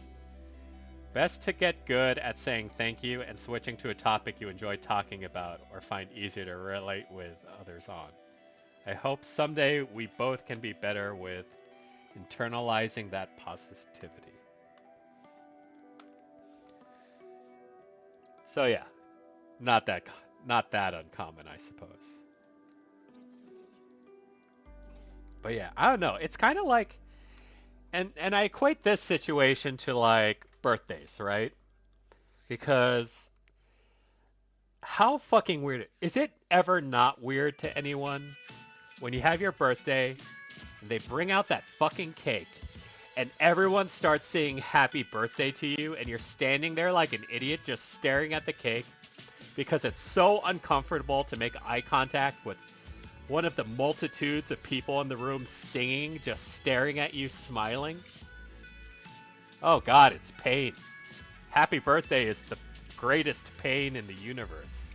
Best to get good at saying thank you and switching to a topic you enjoy talking about or find easier to relate with others on. I hope someday we both can be better with internalizing that positivity. So yeah, not that not that uncommon, I suppose. But yeah, I don't know. It's kind of like, and I equate this situation to like birthdays, right? Because how fucking weird is it ever not weird to anyone when you have your birthday and they bring out that fucking cake and everyone starts saying happy birthday to you and you're standing there like an idiot just staring at the cake because it's so uncomfortable to make eye contact with one of the multitudes of people in the room singing, just staring at you smiling? Oh god, it's pain. Happy birthday is the greatest pain in the universe.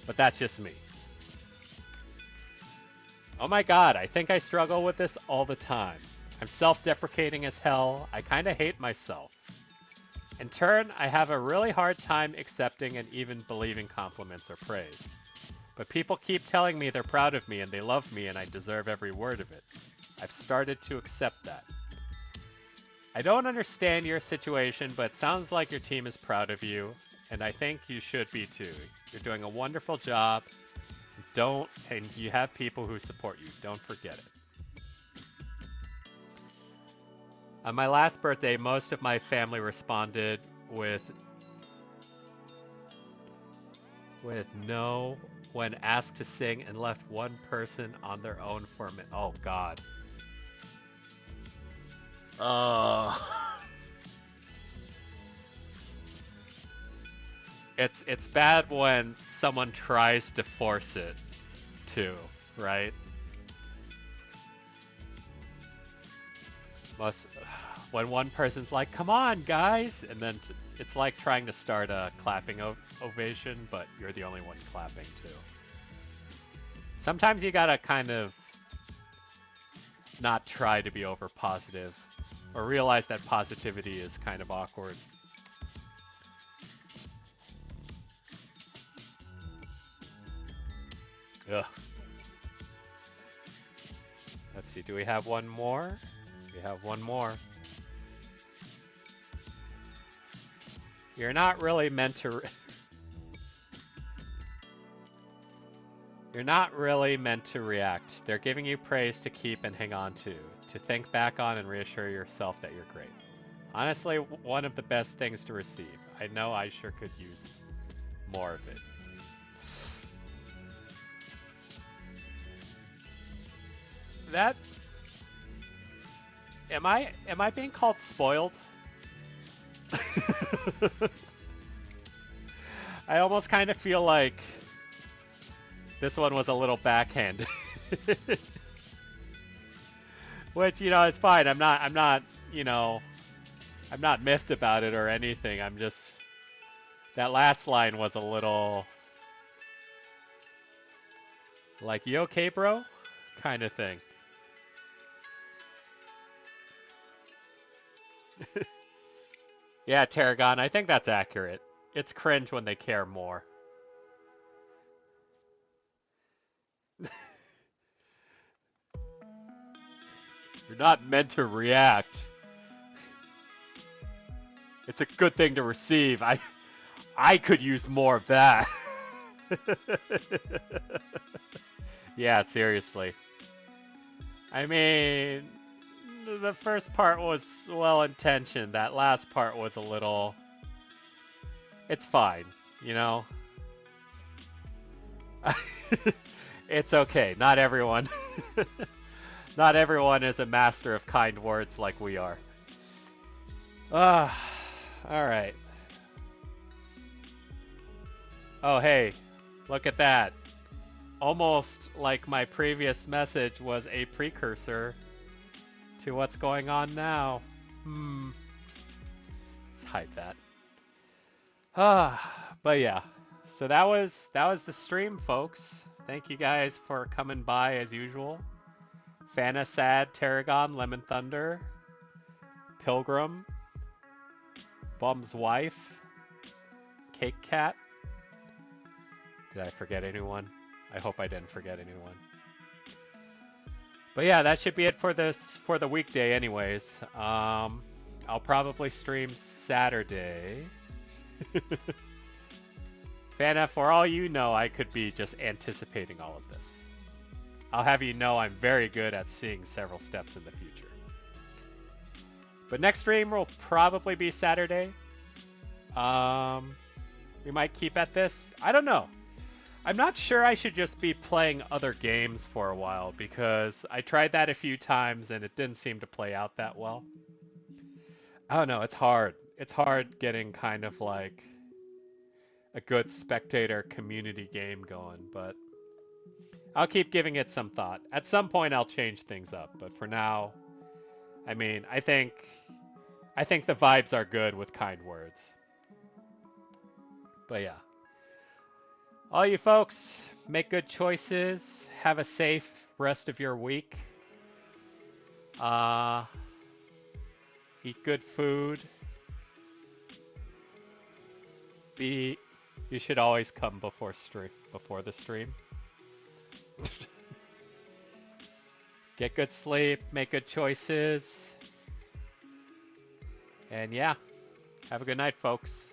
But that's just me. Oh my god, I think I struggle with this all the time. I'm self-deprecating as hell. I kinda hate myself. In turn, I have a really hard time accepting and even believing compliments or praise. But people keep telling me they're proud of me and they love me and I deserve every word of it. I've started to accept that. I don't understand your situation, but it sounds like your team is proud of you, and I think you should be too. You're doing a wonderful job. And you have people who support you. Don't forget it. On my last birthday, most of my family responded with no when asked to sing and left one person on their own for a minute. Oh god. It's bad when someone tries to force it too, right? When one person's like, "Come on, guys," and then it's like trying to start a clapping ovation, but you're the only one clapping too. Sometimes you gotta kind of not try to be over positive, or realize that positivity is kind of awkward. Ugh. Let's see, do we have one more? We have one more. You're not really meant to... You're not really meant to react. They're giving you praise to keep and hang on to think back on and reassure yourself that you're great. Honestly, one of the best things to receive. I know I sure could use more of it. That... Am I being called spoiled? I almost kind of feel like this one was a little backhanded. Which, you know, is fine. I'm not, you know, I'm not miffed about it or anything. I'm just, that last line was a little like, you okay, bro? Kind of thing. Yeah, Tarragon, I think that's accurate. It's cringe when they care more. You're not meant to react. It's a good thing to receive. I could use more of that. Yeah, seriously. I mean, the first part was well-intentioned. That last part was a little... It's fine, you know? It's okay. Not everyone... Not everyone is a master of kind words like we are. Alright. Oh, hey. Look at that. Almost like my previous message was a precursor to what's going on now. Let's hide that. But yeah. So that was the stream, folks. Thank you guys for coming by as usual. Fanasad, Tarragon, Lemon Thunder, Pilgrim, Bum's Wife, Cake Cat. Did I forget anyone? I hope I didn't forget anyone. But yeah, that should be it for the weekday anyways. I'll probably stream Saturday. Fana, for all you know, I could be just anticipating all of this. I'll have you know I'm very good at seeing several steps in the future. But next stream will probably be Saturday. We might keep at this. I don't know. I'm not sure I should just be playing other games for a while because I tried that a few times and it didn't seem to play out that well. I don't know. It's hard. It's hard getting kind of like a good spectator community game going, but I'll keep giving it some thought. At some point I'll change things up, but for now, I mean, I think the vibes are good with kind words. But yeah. All you folks, make good choices. Have a safe rest of your week. Eat good food. You should always come before the stream. Get good sleep, make good choices. And yeah, have a good night, folks.